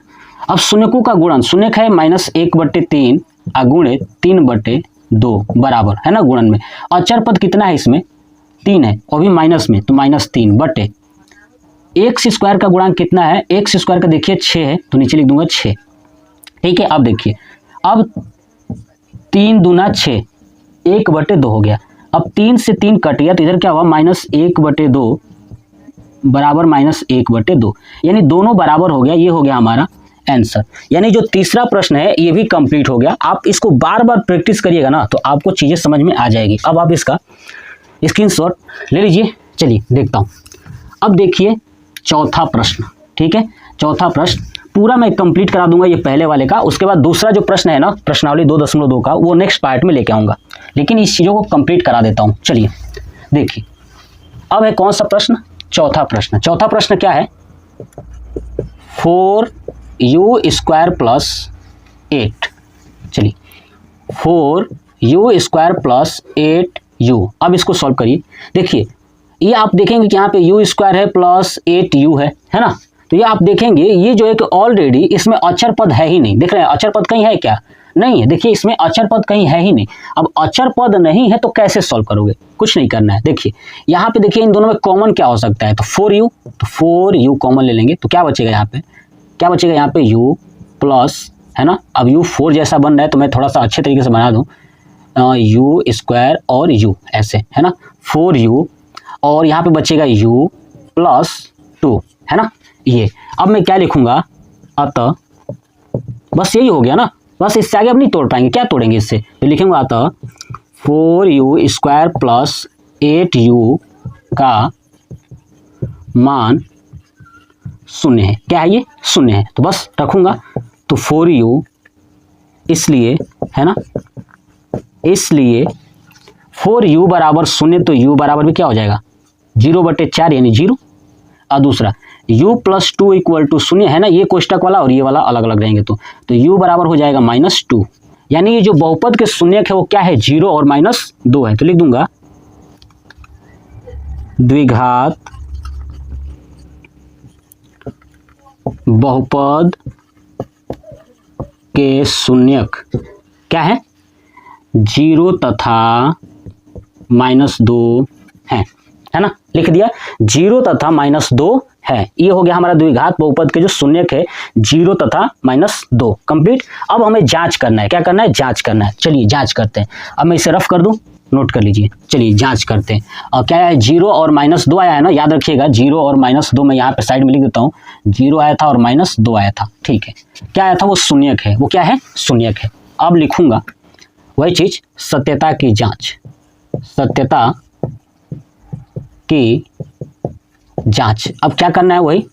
अब शून्यकों का गुणन, शून्यक है -1/3 गुणे 3/2 बराबर, है ना, गुणन में अचर पद कितना है, इसमें 3 है, और भी माइनस में, तो -3 बटे x² का गुणांक कितना है, x² का देखिए 6 है, तो नीचे लिख दूंगा 6, ठीक है। अब देखिए, अब 3 दूना 6, 1/2 हो गया। अब 3 से 3 कट गया, तो इधर क्या हुआ, -1/2 बराबर -1/2, यानी दोनों बराबर हो गया। ये हो गया हमारा आंसर, यानी जो तीसरा प्रश्न है ये भी कंप्लीट हो गया। आप इसको बार बार प्रैक्टिस करिएगा ना, तो आपको चीजें समझ में आ जाएगी। अब आप इसका स्क्रीनशॉट ले लीजिए। चलिए देखता हूं, अब देखिए चौथा प्रश्न, ठीक है। चौथा प्रश्न पूरा मैं कंप्लीट करा दूंगा ये पहले वाले का, उसके बाद दूसरा जो प्रश्न है ना, प्रश्नावली 2.2 का, वो नेक्स्ट पार्ट में लेके आऊंगा, लेकिन इस चीजों को कंप्लीट करा देता हूं। चलिए देखिए, अब है कौन सा प्रश्न, चौथा प्रश्न। चौथा प्रश्न क्या है, 4u² + 8, चलिए 4u² + 8u। अब इसको सॉल्व करिए। देखिए ये आप देखेंगे कि यहाँ पे u² है प्लस 8u है ना, तो ये आप देखेंगे ये जो है कि ऑलरेडी इसमें अचर पद है ही नहीं। देख रहे हैं अचर पद कहीं है क्या, नहीं है। देखिए इसमें अचर पद कहीं है ही नहीं। अब अचर पद नहीं है तो कैसे सॉल्व करोगे, कुछ नहीं करना है। देखिए यहाँ पे देखिए इन दोनों में कॉमन क्या हो सकता है, तो 4u, तो 4u कॉमन ले लेंगे, तो क्या बचेगा यहाँ पे, क्या बचेगा यहाँ पे u प्लस, है ना। अब u 4 जैसा बन रहा है तो मैं थोड़ा सा अच्छे तरीके से बना दूं, यू स्क्वायर और यू ऐसे है ना, 4u और यहाँ पे बचेगा u प्लस 2 है ना ये। अब मैं क्या लिखूंगा, अतः बस यही हो गया ना, बस इससे आगे अब नहीं तोड़ पाएंगे, क्या तोड़ेंगे इससे, तो लिखेंगे अतः 4u स्क्वायर प्लस 8u का मान शून्य है। क्या है ये, शून्य है, तो बस रखूंगा। तो 4u इसलिए है ना, इसलिए 4u बराबर शून्य, तो u बराबर भी क्या हो जाएगा 0/4 यानी 0। और दूसरा u प्लस 2 इक्वल टू शून्य है ना, ये कोष्टक वाला और ये वाला अलग अलग रहेंगे, तो u बराबर हो जाएगा -2। यानी ये जो बहुपद के शून्यक है वो क्या है 0 और -2 है। तो लिख दूंगा द्विघात बहुपद के शून्यक क्या है 0 तथा -2 है ना, लिख दिया 0 तथा -2 है। ये हो गया हमारा द्विघात बहुपद के जो शून्यक है 0 तथा -2 कंप्लीट। अब हमें जांच करना है, क्या करना है, जांच करना है। चलिए जांच करते हैं। अब मैं इसे रफ कर दूं, नोट कर लीजिए। चलिए जांच करते हैं। और क्या है 0 और -2 आया है ना, याद रखिएगा 0 और -2 मैं यहाँ पे साइड में लिख देता हूँ। 0 आया था और -2 आया था, ठीक है। क्या आया था, वो शून्यक है, वो क्या है शून्यक है। अब लिखूंगा वही चीज, सत्यता की जांच, सत्यता की जांच। अब क्या करना है, वही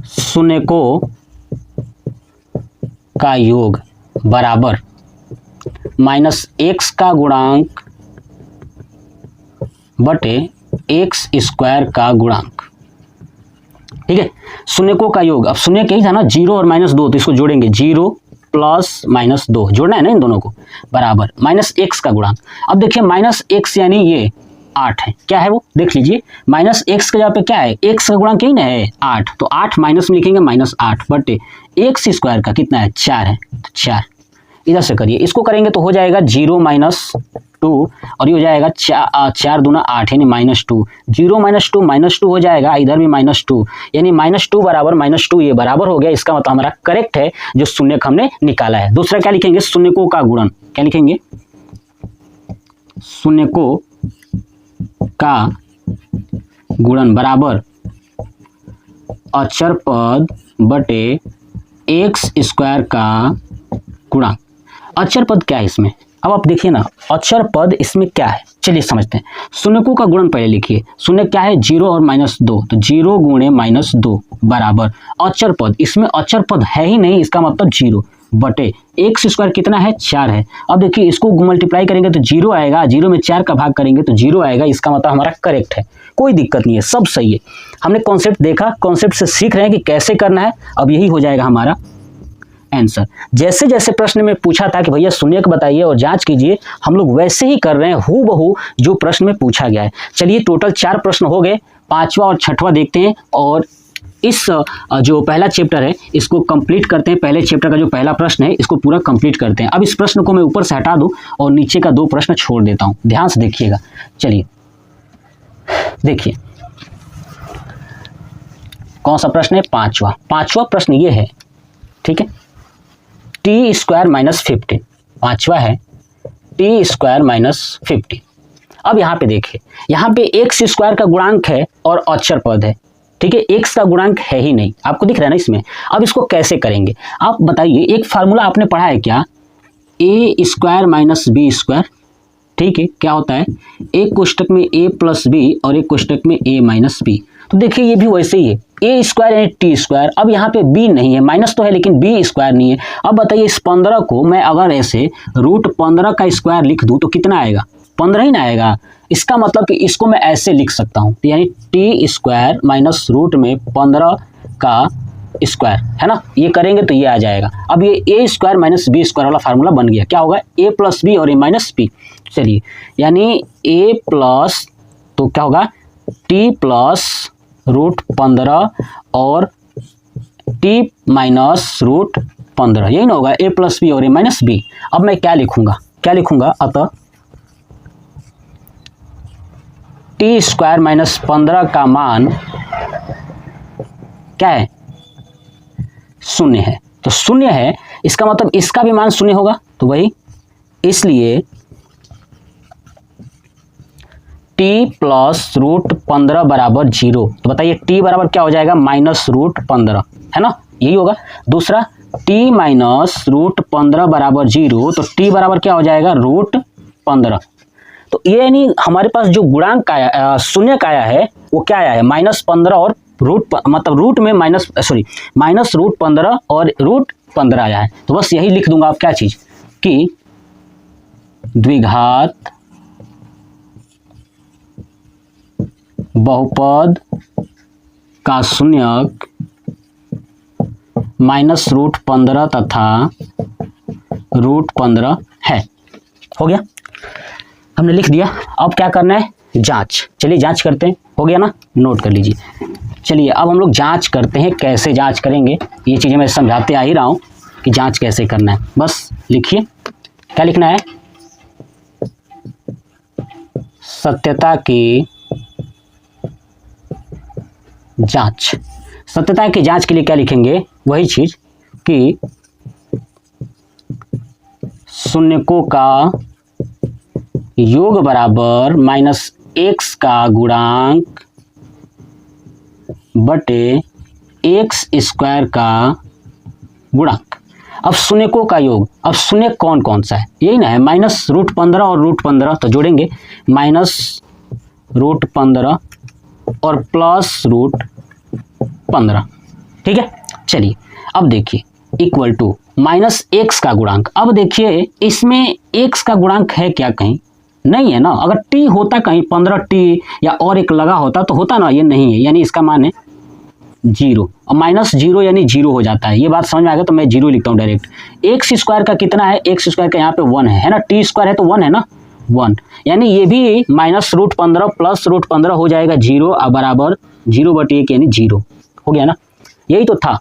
शून्यकों का योग बराबर -x का गुणांक बटे x स्क्वायर का गुणांक, ठीक है। शून्यकों का योग, अब शून्य यही था ना 0 और -2, तो इसको जोड़ेंगे 0 प्लस -2 जोड़ना है ना इन दोनों को, बराबर -x का गुणांक। अब देखिए -x यानी ये 8 है, क्या है वो देख लीजिए, -x के जगह पे क्या है, x का गुणांक यही ना है 8, तो 8 माइनस में लिखेंगे -8 बटे x स्क्वायर का कितना है 4 है, तो 4 इधर से करिए, इसको करेंगे तो हो जाएगा 0 - 2 और ये हो जाएगा 4 दूना 8 यानी -2, 0 - 2 -2 हो जाएगा, इधर भी -2 यानी -2 बराबर -2 ये बराबर हो गया। इसका मतलब हमारा करेक्ट है जो शून्यक हमने निकाला है। दूसरा क्या लिखेंगे, शून्यकों का गुणन, क्या लिखेंगे, शून्यकों का गुणन बराबर अचर पद बटे x स्क्वायर का गुणांक। अचर पद क्या है इसमें, अब आप देखिए ना अचर पद इसमें क्या है, चलिए समझते हैं। शून्यकों का गुणन पहले लिखिए, शून्य क्या है 0 और -2, तो 0 गुणे -2 बराबर अचर पद, इसमें अचर पद है ही नहीं, इसका मतलब 0 बटे x स्क्वायर कितना है 4 है। अब देखिए इसको मल्टीप्लाई करेंगे तो 0 आएगा, 0 में 4 का भाग करेंगे तो 0 आएगा, इसका मतलब हमारा करेक्ट है, कोई दिक्कत नहीं है, सब सही है। हमने कॉन्सेप्ट देखा, कॉन्सेप्ट से सीख रहे हैं कि कैसे करना है, अब यही हो जाएगा हमारा आंसर। जैसे जैसे प्रश्न में पूछा था कि भैया शून्यक बताइए और जांच कीजिए, हम लोग वैसे ही कर रहे हैं हूबहू जो प्रश्न में पूछा गया है। चलिए टोटल 4 प्रश्न हो गए, 5वां और 6वां देखते हैं और इस जो पहला चैप्टर है इसको कंप्लीट करते हैं। पहले चैप्टर का जो पहला प्रश्न है इसको पूरा कंप्लीट करते हैं। अब इस प्रश्न को मैं ऊपर से हटा दूं और नीचे का 2 प्रश्न छोड़ देता हूं, ध्यान से देखिएगा। चलिए देखिए कौन सा प्रश्न है, 5वां प्रश्न ये है, ठीक है, t स्क्वायर -15, 5वां है t स्क्वायर -15। अब यहाँ पे देखिए, यहाँ पे x स्क्वायर का गुणांक है और अचर पद है, ठीक है, x का गुणांक है ही नहीं, आपको दिख रहा है ना इसमें। अब इसको कैसे करेंगे आप बताइए, एक फार्मूला आपने पढ़ा है क्या, a स्क्वायर -b स्क्वायर, ठीक है, क्या होता है, एक कोष्टक में a + b और एक कोष्टक में a - b। तो देखिए ये भी वैसे ही है, a स्क्वायर यानी t स्क्वायर, अब यहाँ पे b नहीं है, माइनस तो है लेकिन b स्क्वायर नहीं है। अब बताइए इस 15 को मैं अगर ऐसे √15 का स्क्वायर लिख दूं तो कितना आएगा, 15 ही ना आएगा। इसका मतलब कि इसको मैं ऐसे लिख सकता हूँ, यानी t स्क्वायर माइनस रूट में 15 का स्क्वायर, है ना, ये करेंगे तो ये आ जाएगा। अब ये a स्क्वायर -b स्क्वायर वाला फार्मूला बन गया, क्या होगा a + b और a - b। चलिए यानी a प्लस तो क्या होगा t + √15 और t - √15, यही ना होगा a + b और a - b। अब मैं क्या लिखूंगा, अतः t स्क्वायर -15 का मान क्या है, 0 है। तो 0 है, इसका मतलब इसका भी मान 0 होगा, तो वही इसलिए t प्लस रूट 15 बराबर 0। तो बताइए t बराबर क्या हो जाएगा, माइनस रूट 15, है ना, यही होगा। दूसरा t माइनस रूट 15 बराबर 0, तो t बराबर क्या हो जाएगा, रूट 15। तो ये यानी हमारे पास जो गुणांक आया, शून्य का आया है, वो क्या आया है, माइनस 15 और मतलब रूट में माइनस रूट 15 और रूट 15 आया है। तो बस यही लिख दूंगा आप, क्या चीज कि द्विघात बहुपद का शून्यक माइनस रूट 15 तथा रूट 15 है। हो गया, हमने लिख दिया। अब क्या करना है, जांच। चलिए जांच करते हैं, हो गया ना, नोट कर लीजिए। चलिए अब हम लोग जांच करते हैं। कैसे जांच करेंगे, ये चीज़ें मैं समझाते आ ही रहा हूँ कि जांच कैसे करना है। बस लिखिए, क्या लिखना है, सत्यता की जांच। सत्यता की जांच के लिए क्या लिखेंगे, वही चीज कि शून्यकों का योग बराबर माइनस एक्स का गुणांक बटे एक्स स्क्वायर का गुणांक। अब शून्यकों का योग, अब शून्य कौन कौन सा है, यही ना है, माइनस रूट 15 और रूट 15, तो जोड़ेंगे माइनस रूट 15 और प्लस रूट 15, ठीक है। चलिए अब देखिए, इक्वल टू माइनस एक्स का गुणांक। अब देखिए इसमें एक्स का गुणांक है क्या, कहीं नहीं है ना। अगर टी होता कहीं 15t या और एक लगा होता तो होता ना, ये नहीं है, यानी इसका मान है 0। और माइनस 0 यानी 0 हो जाता है। ये बात समझ में आ गया तो मैं 0 लिखता हूँ डायरेक्ट। एक्स स्क्वायर का कितना है, एक्स स्क्वायर का यहाँ पे 1 है ना, टी स्क्वायर है तो 1 है ना, 1, यानी ये भी माइनस रूट 15 प्लस रूट 15 हो जाएगा 0 बराबर 0/1 यानी 0, हो गया ना, यही तो था।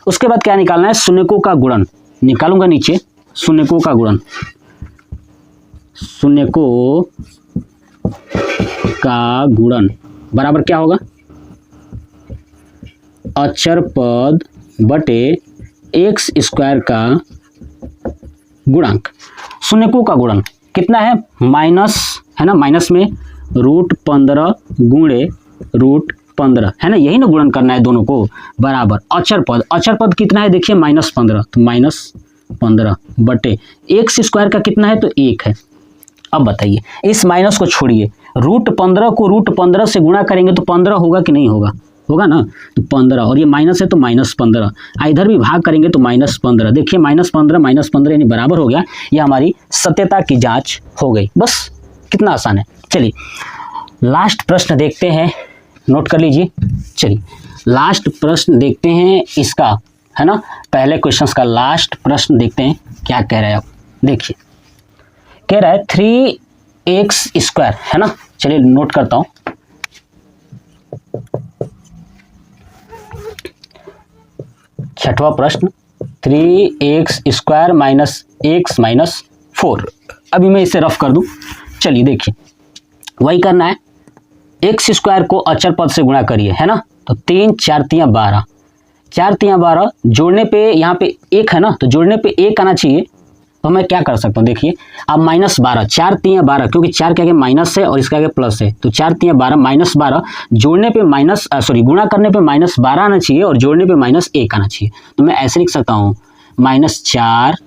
उसके बाद क्या निकालना है, शून्यकों का गुणन निकालूंगा नीचे, शून्यकों का गुणन, शून्यकों का गुणन बराबर क्या होगा, अचर पद बटे एक्स स्क्वायर का गुणांक। शून्यकों का गुणन कितना है, माइनस है ना, माइनस में रूट 15 गुणे रूट 15 है ना, यही ना गुणन करना है दोनों को, बराबर अचर पद। अचर पद कितना है देखिए, माइनस 15, तो माइनस 15 बटे एक्स स्क्वायर का कितना है, तो 1 है। अब बताइए, इस माइनस को छोड़िए, रूट 15 को रूट 15 से गुणा करेंगे तो 15 होगा कि नहीं होगा, होगा ना, तो 15, और ये माइनस है तो माइनस 15, इधर भी भाग करेंगे तो माइनस 15। देखिए माइनस 15 यानी बराबर हो गया। ये हमारी सत्यता की जांच हो गई। बस कितना आसान है। चलिए लास्ट प्रश्न देखते हैं, नोट कर लीजिए। चलिए लास्ट प्रश्न देखते हैं इसका, है ना, पहले क्वेश्चन का लास्ट प्रश्न देखते हैं क्या कह रहा है। अब देखिए, कह रहा है 3x स्क्वायर, है ना, चलिए नोट करता हूं। छठवां प्रश्न, 3x square minus x minus 4। अभी मैं इसे रफ कर दूं। चलिए देखिए, वही करना है, एक्स स्क्वायर को अचर पद से गुणा करिए, है ना, तो 3 4 3 12, 4 3 12, जोड़ने पे यहाँ पे 1 है ना, तो जोड़ने पे 1 आना चाहिए। तो मैं क्या कर सकता हूँ, देखिए अब माइनस 12, 4 3 12, क्योंकि 4 के आगे माइनस है और इसके आगे प्लस है, तो 4 3 12 माइनस 12, जोड़ने पे माइनस गुणा करने पे माइनस 12 आना चाहिए और जोड़ने पे माइनस 1 आना चाहिए। तो मैं ऐसे लिख सकता हूँ, माइनस 4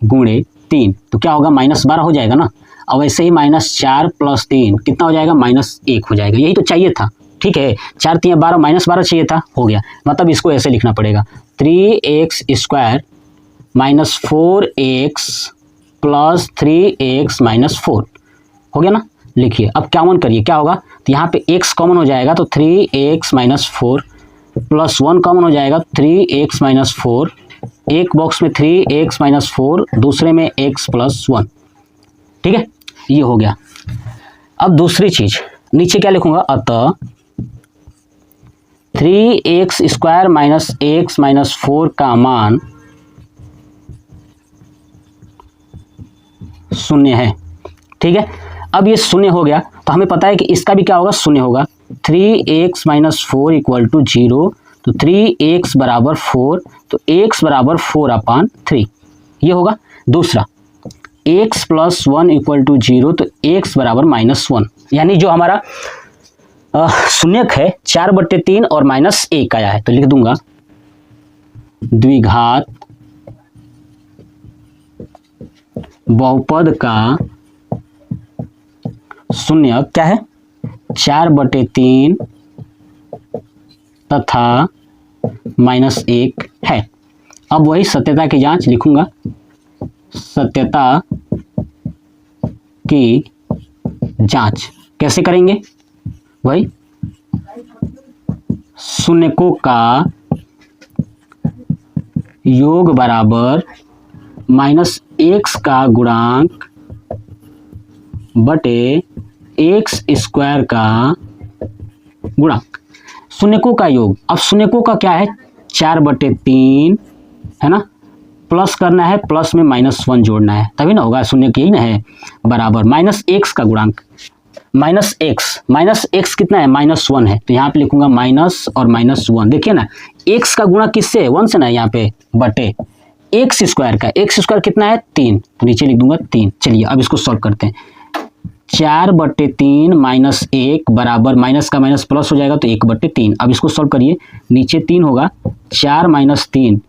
गुणे 3, तो क्या होगा, माइनस 12 हो जाएगा ना। अब ऐसे ही माइनस 4 प्लस 3 कितना हो जाएगा, माइनस 1 हो जाएगा। यही तो चाहिए था, ठीक है, 4 3 12 माइनस 12 चाहिए था, हो गया। मतलब इसको ऐसे लिखना पड़ेगा, 3x square minus 4x plus 3x minus 4, हो गया ना। लिखिए अब कॉमन करिए, क्या होगा, तो यहाँ पे x कॉमन हो जाएगा, तो 3x माइनस 4 प्लस 1 कॉमन हो जाएगा, 3x माइनस 4, एक बॉक्स में 3x माइनस 4, दूसरे में x प्लस 1, ठीक है, ये हो गया। अब दूसरी चीज नीचे क्या लिखूंगा, अतः 3x square minus x minus 4 का मान शून्य है, ठीक है। अब ये शून्य हो गया तो हमें पता है कि इसका भी क्या होगा, शून्य होगा। 3x माइनस 4 इक्वल टू 0, तो 3x बराबर 4, तो x बराबर 4/3, ये होगा। दूसरा x प्लस 1 इक्वल टू 0, तो x बराबर -1, यानी जो हमारा शून्यक है 4/3 और -1 आया है, तो लिख दूंगा द्विघात बहुपद का शून्यक क्या है 4/3 तथा -1 है। अब वही सत्यता की जांच लिखूंगा, सत्यता की जांच कैसे करेंगे, वही शून्यकों का योग बराबर -x का गुणांक बटे x स्क्वायर का गुणांक। शून्यकों का योग, अब शून्यकों का क्या है 4/3 है ना, प्लस करना है, प्लस में -1 जोड़ना है, तभी ना होगा शून्य की, यही ना है, बराबर -x का गुणांक, -x कितना है -1 है, तो यहाँ पे लिखूंगा माइनस और -1। देखिए ना x का गुणा किससे है 1 से ना, यहाँ पे बटे x स्क्वायर का, x स्क्वायर कितना है 3, तो नीचे लिख दूंगा 3। चलिए अब इसको सॉल्व करते हैं, 4/3 -1 बराबर माइनस का माइनस प्लस हो जाएगा तो 1/3। अब इसको सॉल्व करिए, नीचे 3 होगा, 4 - 3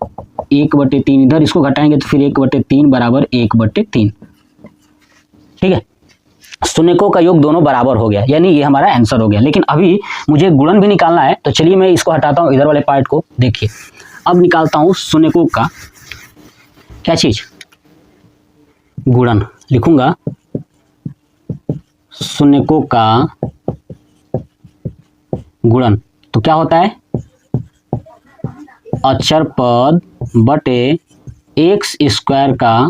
1/3, इधर इसको घटाएंगे तो फिर 1/3 बराबर 1/3। ठीक है, शून्यकों का योग दोनों बराबर हो गया, यानी ये हमारा आंसर हो गया। लेकिन अभी मुझे गुणन भी निकालना है, तो चलिए मैं इसको हटाता हूँ, इधर वाले पार्ट को देखिए। अब निकालता हूँ शून्यकों का क्या चीज, गुणन। लिखूंगा शून्यकों का गुणन, तो क्या होता है अचर पद बटे x स्क्वायर का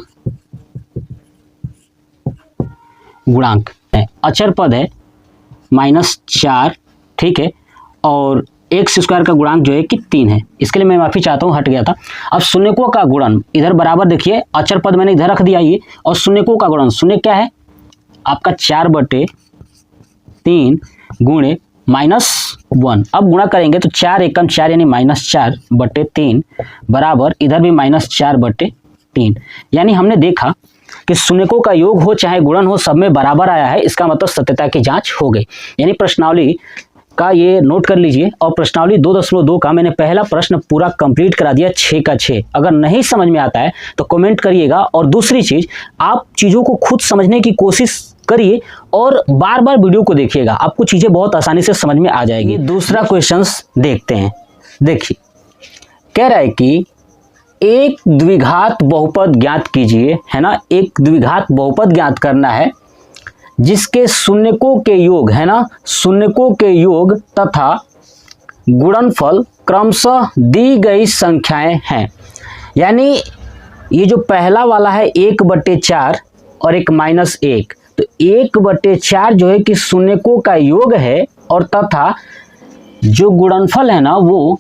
गुणांक है। अचर पद है -4, ठीक है, और x स्क्वायर का गुणांक जो है कि 3 है। इसके लिए मैं माफी चाहता हूँ, हट गया था। अब शून्यकों का गुणन इधर बराबर, देखिए अचर पद मैंने इधर रख दिया ये, और शून्यकों का गुणन, शून्य क्या है आपका 4/3 गुणे -1। अब गुणा करेंगे तो 4 एकम 4 यानी -4/3 बराबर इधर भी -4/3। यानी हमने देखा कि शून्यकों का योग हो चाहे गुणन हो, सब में बराबर आया है, इसका मतलब सत्यता की जांच हो गई। यानी प्रश्नावली का ये नोट कर लीजिए, और प्रश्नावली 2.2 का मैंने पहला प्रश्न पूरा कंप्लीट करा दिया 6 का 6। अगर नहीं समझ में आता है तो कमेंट करिएगा, और दूसरी चीज आप चीज़ों को खुद समझने की कोशिश करिए और बार बार वीडियो को देखिएगा, आपको चीज़ें बहुत आसानी से समझ में आ जाएगी। दूसरा क्वेश्चंस देखते हैं। देखिए कह रहा है कि एक द्विघात बहुपद ज्ञात कीजिए, है ना, एक द्विघात बहुपद ज्ञात करना है जिसके शून्यकों के योग, है ना, शून्यकों के योग तथा गुणनफल क्रमशः दी गई संख्याएं हैं। यानी ये जो पहला वाला है 1/4 और एक -1, तो 1/4 जो है कि शून्यकों का योग है, और तथा जो गुणनफल है ना वो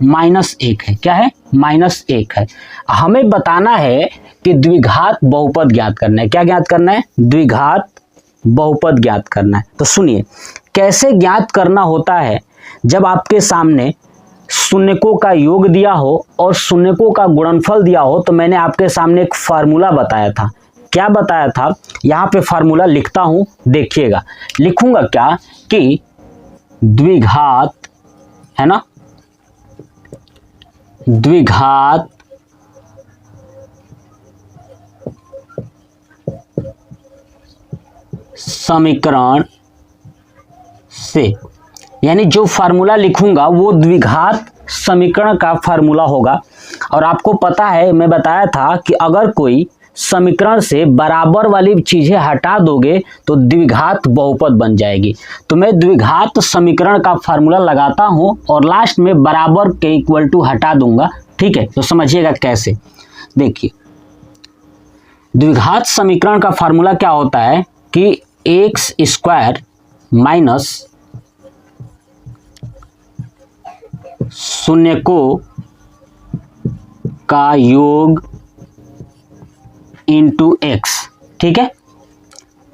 -1 है। क्या है -1 है। हमें बताना है कि द्विघात बहुपद ज्ञात करना है। क्या ज्ञात करना है? द्विघात बहुपद ज्ञात करना है। तो सुनिए कैसे ज्ञात करना होता है। जब आपके सामने शून्यकों का योग दिया हो और शून्यकों का गुणनफल दिया हो, तो मैंने आपके सामने एक फार्मूला बताया था। क्या बताया था? यहाँ पे फार्मूला लिखता हूं, देखिएगा। लिखूंगा क्या कि द्विघात, है ना, द्विघात समीकरण से, यानी जो फार्मूला लिखूंगा वो द्विघात समीकरण का फार्मूला होगा। और आपको पता है मैं बताया था कि अगर कोई समीकरण से बराबर वाली चीजें हटा दोगे तो द्विघात बहुपद बन जाएगी। तो मैं द्विघात समीकरण का फार्मूला लगाता हूं और लास्ट में बराबर के इक्वल टू हटा दूंगा। ठीक है, तो समझिएगा कैसे। देखिए द्विघात समीकरण का फार्मूला क्या होता है कि एक्स स्क्वायर माइनस शून्यकों का योग इंटू एक्स, ठीक है,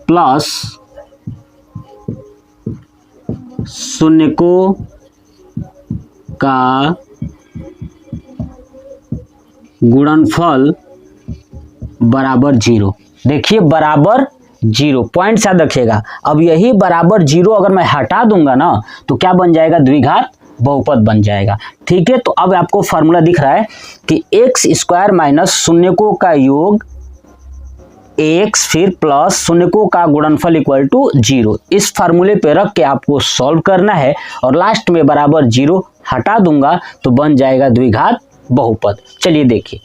प्लस शून्यकों का गुणनफल बराबर 0। देखिए बराबर जीरो, पॉइंट याद रखिएगा। अब यही बराबर जीरो अगर मैं हटा दूंगा ना तो क्या बन जाएगा, द्विघात बहुपद बन जाएगा। ठीक है, तो अब आपको फॉर्मूला दिख रहा है कि एक्स स्क्वायर माइनस शून्यकों का योग एक्स फिर प्लस शून्यकों का गुणनफल इक्वल टू जीरो। इस फार्मूले पे रख के आपको सॉल्व करना है और लास्ट में बराबर जीरो हटा दूंगा तो बन जाएगा द्विघात बहुपद। चलिए देखिए,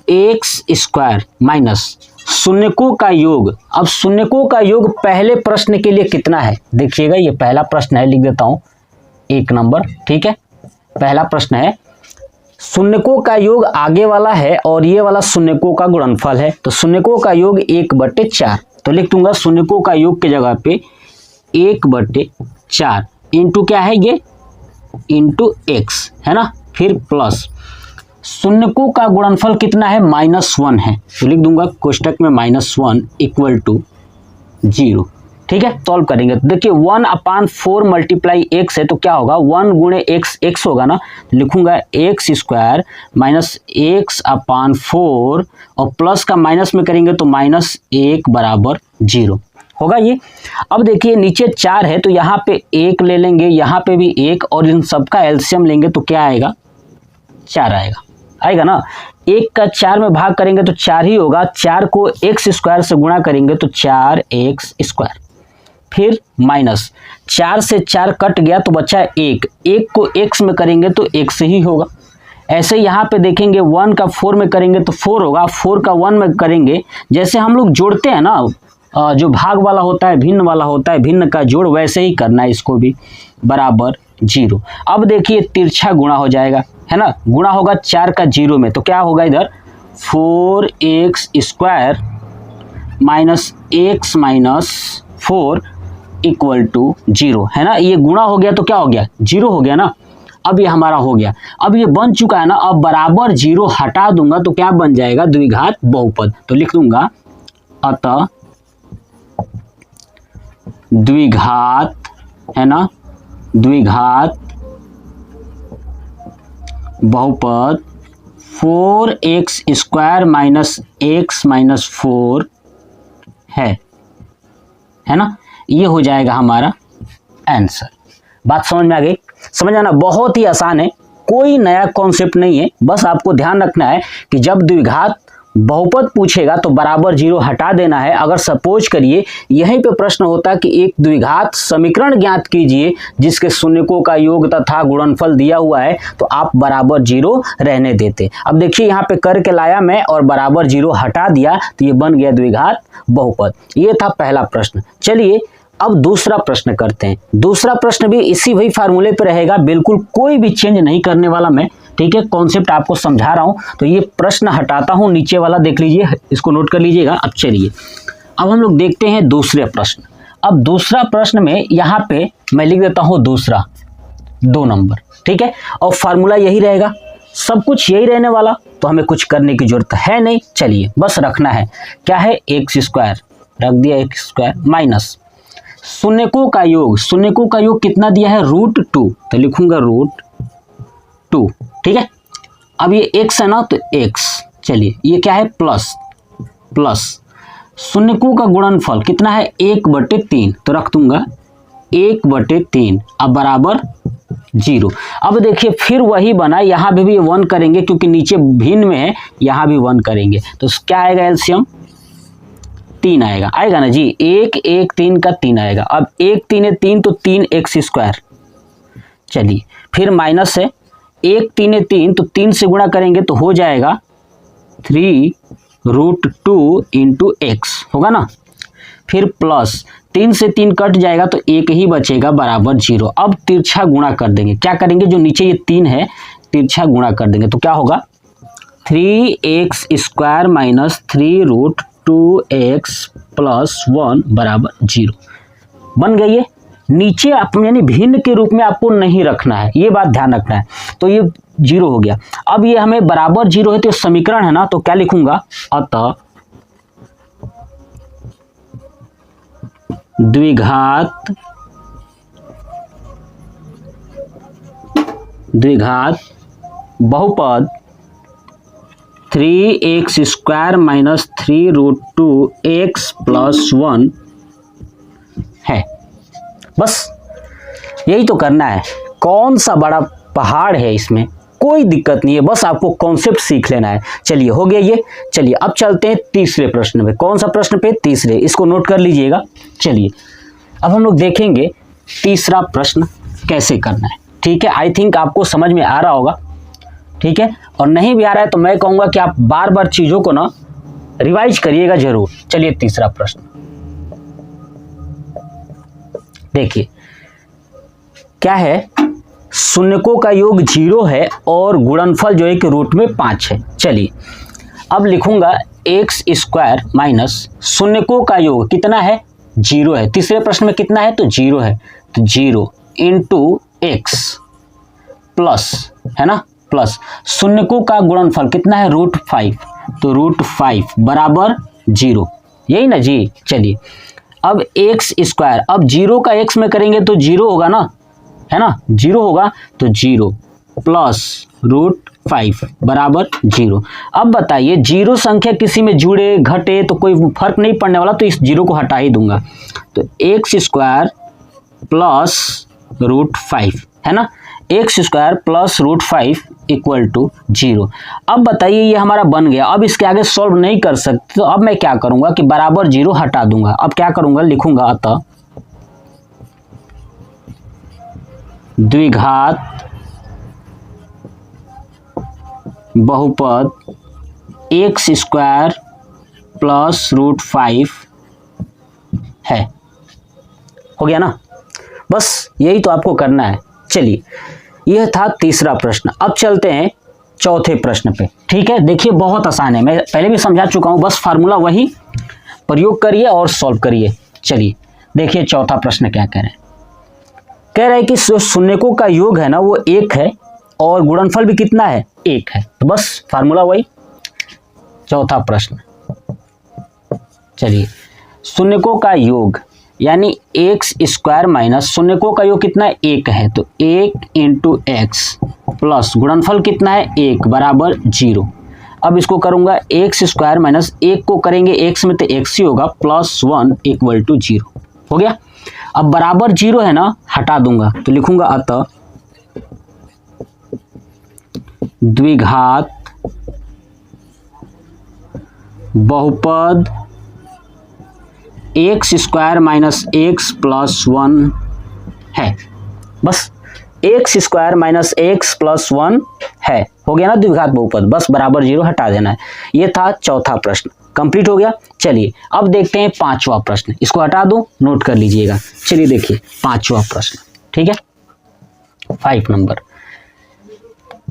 एक्स स्क्वायर माइनस शून्यकों का योग। अब शून्यकों का योग पहले प्रश्न के लिए कितना है देखिएगा, ये पहला प्रश्न है, लिख देता हूं 1 नंबर। ठीक है, पहला प्रश्न है, शून्यकों का योग आगे वाला है और ये वाला शून्यकों का गुणनफल है, तो शून्यकों का योग 1/4। तो लिख दूंगा शून्यकों का योग के जगह पे 1/4 इंटू क्या है ये, इंटू एक्स है ना, फिर प्लस शून्यकों का गुणनफल कितना है, -1 है, तो लिख दूंगा कोष्टक में -1 इक्वल टू 0। ठीक है, सॉल्व करेंगे तो देखिए 1/4 मल्टीप्लाई एक्स है तो क्या होगा, 1 गुणे एक्स, एक्स होगा ना, तो लिखूंगा एक्स स्क्वायर माइनस x/4 और प्लस का माइनस में करेंगे तो -1 बराबर 0 होगा ये। अब देखिए नीचे 4 है तो यहाँ पे 1 ले लेंगे, यहाँ पे भी 1 और इन सबका एलसीएम लेंगे तो क्या आएगा, 4 आएगा ना। 1 का 4 में भाग करेंगे तो 4 ही होगा, 4 को एक्स स्क्वायर से गुणा करेंगे तो 4x स्क्वायर, फिर माइनस 4 से 4 कट गया तो बचा 1, 1 को x में करेंगे तो x ही होगा। ऐसे यहाँ पे देखेंगे 1 का 4 में करेंगे तो 4 होगा, 4 का 1 में करेंगे, जैसे हम लोग जोड़ते हैं ना, जो भाग वाला होता है भिन्न वाला होता है, भिन्न का जोड़, वैसे ही करना है इसको भी, बराबर 0। अब देखिए तिरछा गुणा हो जाएगा है ना, गुणा होगा 4 का 0 में तो क्या होगा इधर 4x square minus x minus 4 equal to 0 है ना। ये गुणा हो गया तो क्या हो गया, 0 हो गया ना। अब ये हमारा हो गया, अब ये बन चुका है ना, अब बराबर 0 हटा दूंगा तो क्या बन जाएगा, द्विघात बहुपद। तो लिख दूंगा अतः द्विघात है ना, द्विघात बहुपद 4x square minus x minus 4 है ना। ये हो जाएगा हमारा आंसर। बात समझ में आ गई, समझ आना, बहुत ही आसान है, कोई नया कॉन्सेप्ट नहीं है। बस आपको ध्यान रखना है कि जब द्विघात बहुपद पूछेगा तो बराबर 0 हटा देना है। अगर सपोज करिए यहीं पे प्रश्न होता कि एक द्विघात समीकरण ज्ञात कीजिए जिसके शून्यकों का योग तथा गुणनफल दिया हुआ है, तो आप बराबर 0 रहने देते। अब देखिए यहाँ पे करके लाया मैं और बराबर 0 हटा दिया तो ये बन गया द्विघात बहुपद। ये था पहला प्रश्न। चलिए अब दूसरा प्रश्न करते हैं। दूसरा प्रश्न भी इसी वही फार्मूले पे रहेगा, बिल्कुल कोई भी चेंज नहीं करने वाला मैं। ठीक है, कॉन्सेप्ट आपको समझा रहा हूं। तो ये प्रश्न हटाता हूं, नीचे वाला देख लीजिए, इसको नोट कर लीजिएगा। अब चलिए अब हम लोग देखते हैं दूसरे प्रश्न। अब दूसरा प्रश्न में यहाँ पे मैं लिख देता हूँ दूसरा 2 नंबर। ठीक है, और फार्मूला यही रहेगा, सब कुछ यही रहने वाला, तो हमें कुछ करने की जरूरत है नहीं। चलिए बस रखना है, क्या है, एक्स स्क्वायर रख दिया, एक्स स्क्वायर माइनस शून्यकों का योग। शून्यकों का योग कितना दिया है, √2, तो लिखूंगा √2। ठीक है, अब ये x है ना तो x, चलिए ये क्या है, प्लस शून्यकों का गुणनफल कितना है, 1/3, तो रख दूंगा 1/3, अब बराबर 0। अब देखिए फिर वही बना, यहाँ भी 1 करेंगे क्योंकि नीचे भिन्न में है, यहाँ भी 1 करेंगे तो क्या आएगा, एलसीएम 3 आएगा ना जी, 1 1 3 का 3 आएगा। अब 1 3 है 3 तो 3x स्क्वायर, चलिए फिर माइनस है 1 3 है 3 तो 3 से गुणा करेंगे तो हो जाएगा 3√2 इंटू एक्स होगा ना, फिर प्लस 3 से 3 कट जाएगा तो 1 ही बचेगा बराबर 0। अब तिरछा गुणा कर देंगे, क्या करेंगे, जो नीचे ये 3 है तिरछा गुणा कर देंगे तो क्या होगा, 3x square minus 3√2x plus 1 बराबर 0 बन गई है। नीचे आप यानी भिन्न के रूप में आपको नहीं रखना है, ये बात ध्यान रखना है। तो ये 0 हो गया। अब ये हमें बराबर 0 है तो समीकरण है ना, तो क्या लिखूंगा, अतः द्विघात बहुपद 3x² माइनस 3√2x प्लस 1 है। बस यही तो करना है। कौन सा बड़ा पहाड़ है, इसमें कोई दिक्कत नहीं है, बस आपको कॉन्सेप्ट सीख लेना है। चलिए हो गया ये। चलिए अब चलते हैं तीसरे प्रश्न पे। कौन सा प्रश्न पे? तीसरे, इसको नोट कर लीजिएगा। चलिए अब हम लोग देखेंगे तीसरा प्रश्न कैसे करना है। ठीक है, आई थिंक आपको समझ में आ रहा होगा। ठीक है, और नहीं भी आ रहा है तो मैं कहूँगा कि आप बार बार चीज़ों को ना रिवाइज करिएगा जरूर। चलिए तीसरा प्रश्न देखिए क्या है। शून्यकों का योग 0 है और गुणनफल जो है कि रूट में 5 है। चलिए अब लिखूंगा x² माइनस शून्यकों का योग कितना है? 0 है। तीसरे प्रश्न में कितना है? तो 0 है। तो 0 इंटू एक्स प्लस, है ना, प्लस शून्यकों का गुणनफल कितना है? √5। तो √5 बराबर 0, यही ना जी। चलिए अब x², अब 0 का x में करेंगे तो 0 होगा ना, है ना, 0 होगा। तो 0 प्लस √5 बराबर 0। अब बताइए 0 संख्या किसी में जुड़े घटे तो कोई फर्क नहीं पड़ने वाला, तो इस 0 को हटा ही दूंगा। तो x² प्लस √5, है ना, x² प्लस √5 इक्वल टू 0। अब बताइए ये हमारा बन गया। अब इसके आगे सॉल्व नहीं कर सकते, तो अब मैं क्या करूंगा कि बराबर 0 हटा दूंगा। अब क्या करूंगा, लिखूंगा अतः द्विघात बहुपद x² प्लस √5 है। हो गया ना, बस यही तो आपको करना है। चलिए यह था तीसरा प्रश्न। अब चलते हैं चौथे प्रश्न पे। ठीक है, देखिए बहुत आसान है, मैं पहले भी समझा चुका हूं, बस फार्मूला वही प्रयोग करिए और सॉल्व करिए। चलिए देखिए चौथा प्रश्न क्या कह रहे हैं। कह रहे हैं कि शून्यकों का योग है ना वो 1 है और गुणनफल भी कितना है? 1 है। तो बस फार्मूला वही। चौथा प्रश्न, चलिए शून्यकों का योग यानी x² माइनस शून्यकों का योग कितना है? 1 है। तो 1 इंटू एक्स प्लस गुणनफल कितना है? 1 बराबर 0। अब इसको करूंगा x² माइनस 1 को करेंगे x में तो x ही होगा, प्लस 1 इक्वल टू 0। हो गया। अब बराबर 0 है ना, हटा दूंगा। तो लिखूंगा अतः द्विघात बहुपद x² माइनस x प्लस 1 है। बस x² माइनस x प्लस 1 है। हो गया ना द्विघात बहुपद, बस बराबर 0 हटा देना है। ये था चौथा प्रश्न, कंप्लीट हो गया। चलिए अब देखते हैं पांचवा प्रश्न। इसको हटा दूं, नोट कर लीजिएगा। चलिए देखिए पांचवा प्रश्न, ठीक है, 5 नंबर।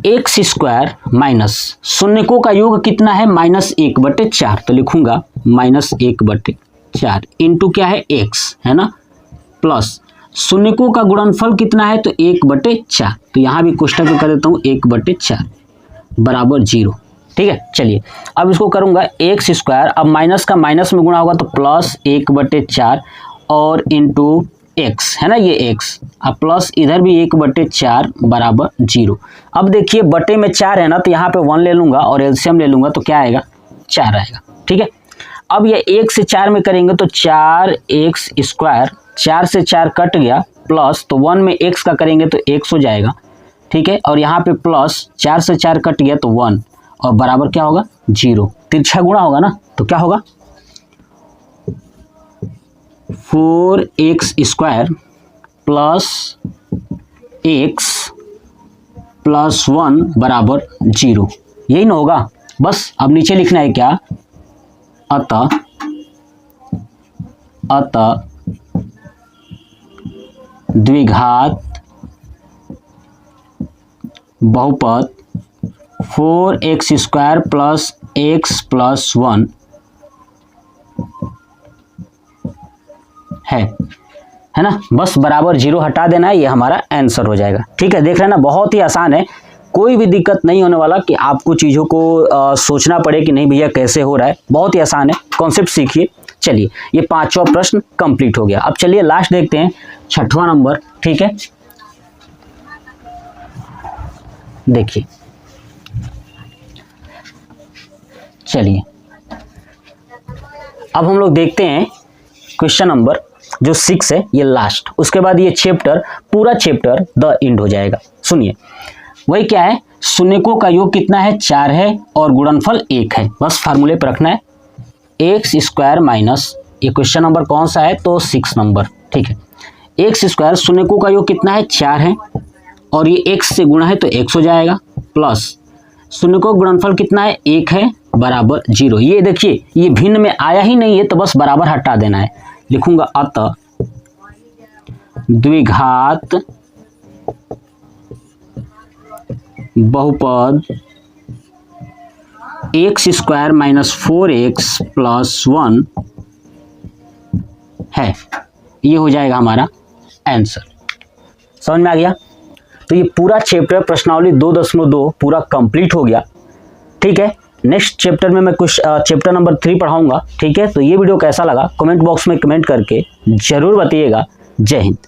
x² माइनस शून्यकों का योग कितना है? -1/4। तो लिखूंगा -1/4 इंटू क्या है? x, है ना, प्लस शून्यकों का गुणनफल कितना है? तो 1/4। तो यहां भी कोष्टक में कर देता हूं 1/4 बराबर 0। ठीक है, चलिए अब इसको करूंगा x², अब माइनस का माइनस में गुणा होगा तो प्लस 1/4 और इंटू x, है ना, ये x, अब प्लस इधर भी 1/4 बराबर 0। अब देखिए बटे में 4 है ना, तो यहाँ पे 1 ले लूंगा और एलसीएम ले लूंगा तो क्या आएगा? 4 आएगा। ठीक है, अब ये 1 से 4 में करेंगे तो 4x², 4 से 4 कट गया, प्लस तो 1 में x का करेंगे तो x हो जाएगा। ठीक है, और यहाँ पे प्लस 4 से 4 कट गया तो 1 और बराबर क्या होगा? 0। तिरछा गुणा होगा ना, तो क्या होगा? 4x² प्लस x प्लस 1 बराबर 0, यही ना होगा। बस अब नीचे लिखना है क्या? अतः द्विघात बहुपद 4x² प्लस x प्लस 1 है ना, बस बराबर 0 हटा देना है, ये हमारा आंसर हो जाएगा। ठीक है, देख लेना, बहुत ही आसान है, कोई भी दिक्कत नहीं होने वाला कि आपको चीज़ों को सोचना पड़े कि नहीं भैया कैसे हो रहा है। बहुत ही आसान है, कॉन्सेप्ट सीखिए। चलिए ये पांचवा प्रश्न कंप्लीट हो गया। अब चलिए लास्ट देखते हैं, 6वां नंबर। ठीक है, देखिए चलिए अब हम लोग देखते हैं क्वेश्चन नंबर जो 6 है, ये लास्ट, उसके बाद ये चैप्टर, पूरा चैप्टर द एंड हो जाएगा। सुनिए, वही क्या है, शून्यकों का योग कितना है, 4 है और गुणनफल 1 है। बस फार्मूले पर रखना है, एक्स स्क्वायर माइनस, ये क्वेश्चन नंबर कौन सा है, तो 6 नंबर, ठीक है। एक्स स्क्वायर, शून्यकों का योग कितना है, 4 है और ये x से गुणा है तो x हो जाएगा, प्लस शून्यकों का गुणनफल कितना है, 1 है, बराबर 0। ये देखिए ये भिन्न में आया ही नहीं है तो बस बराबर हटा देना है। लिखूंगा अतः द्विघात बहुपद x square minus 4x plus 1 है, ये हो जाएगा हमारा आंसर। समझ में आ गया? तो ये पूरा चैप्टर प्रश्नावली 2.2 पूरा कंप्लीट हो गया, ठीक है। नेक्स्ट चैप्टर में मैं कुछ चैप्टर नंबर 3 पढ़ाऊंगा, ठीक है। तो ये वीडियो कैसा लगा कमेंट बॉक्स में कमेंट करके जरूर बताइएगा। जय हिंद।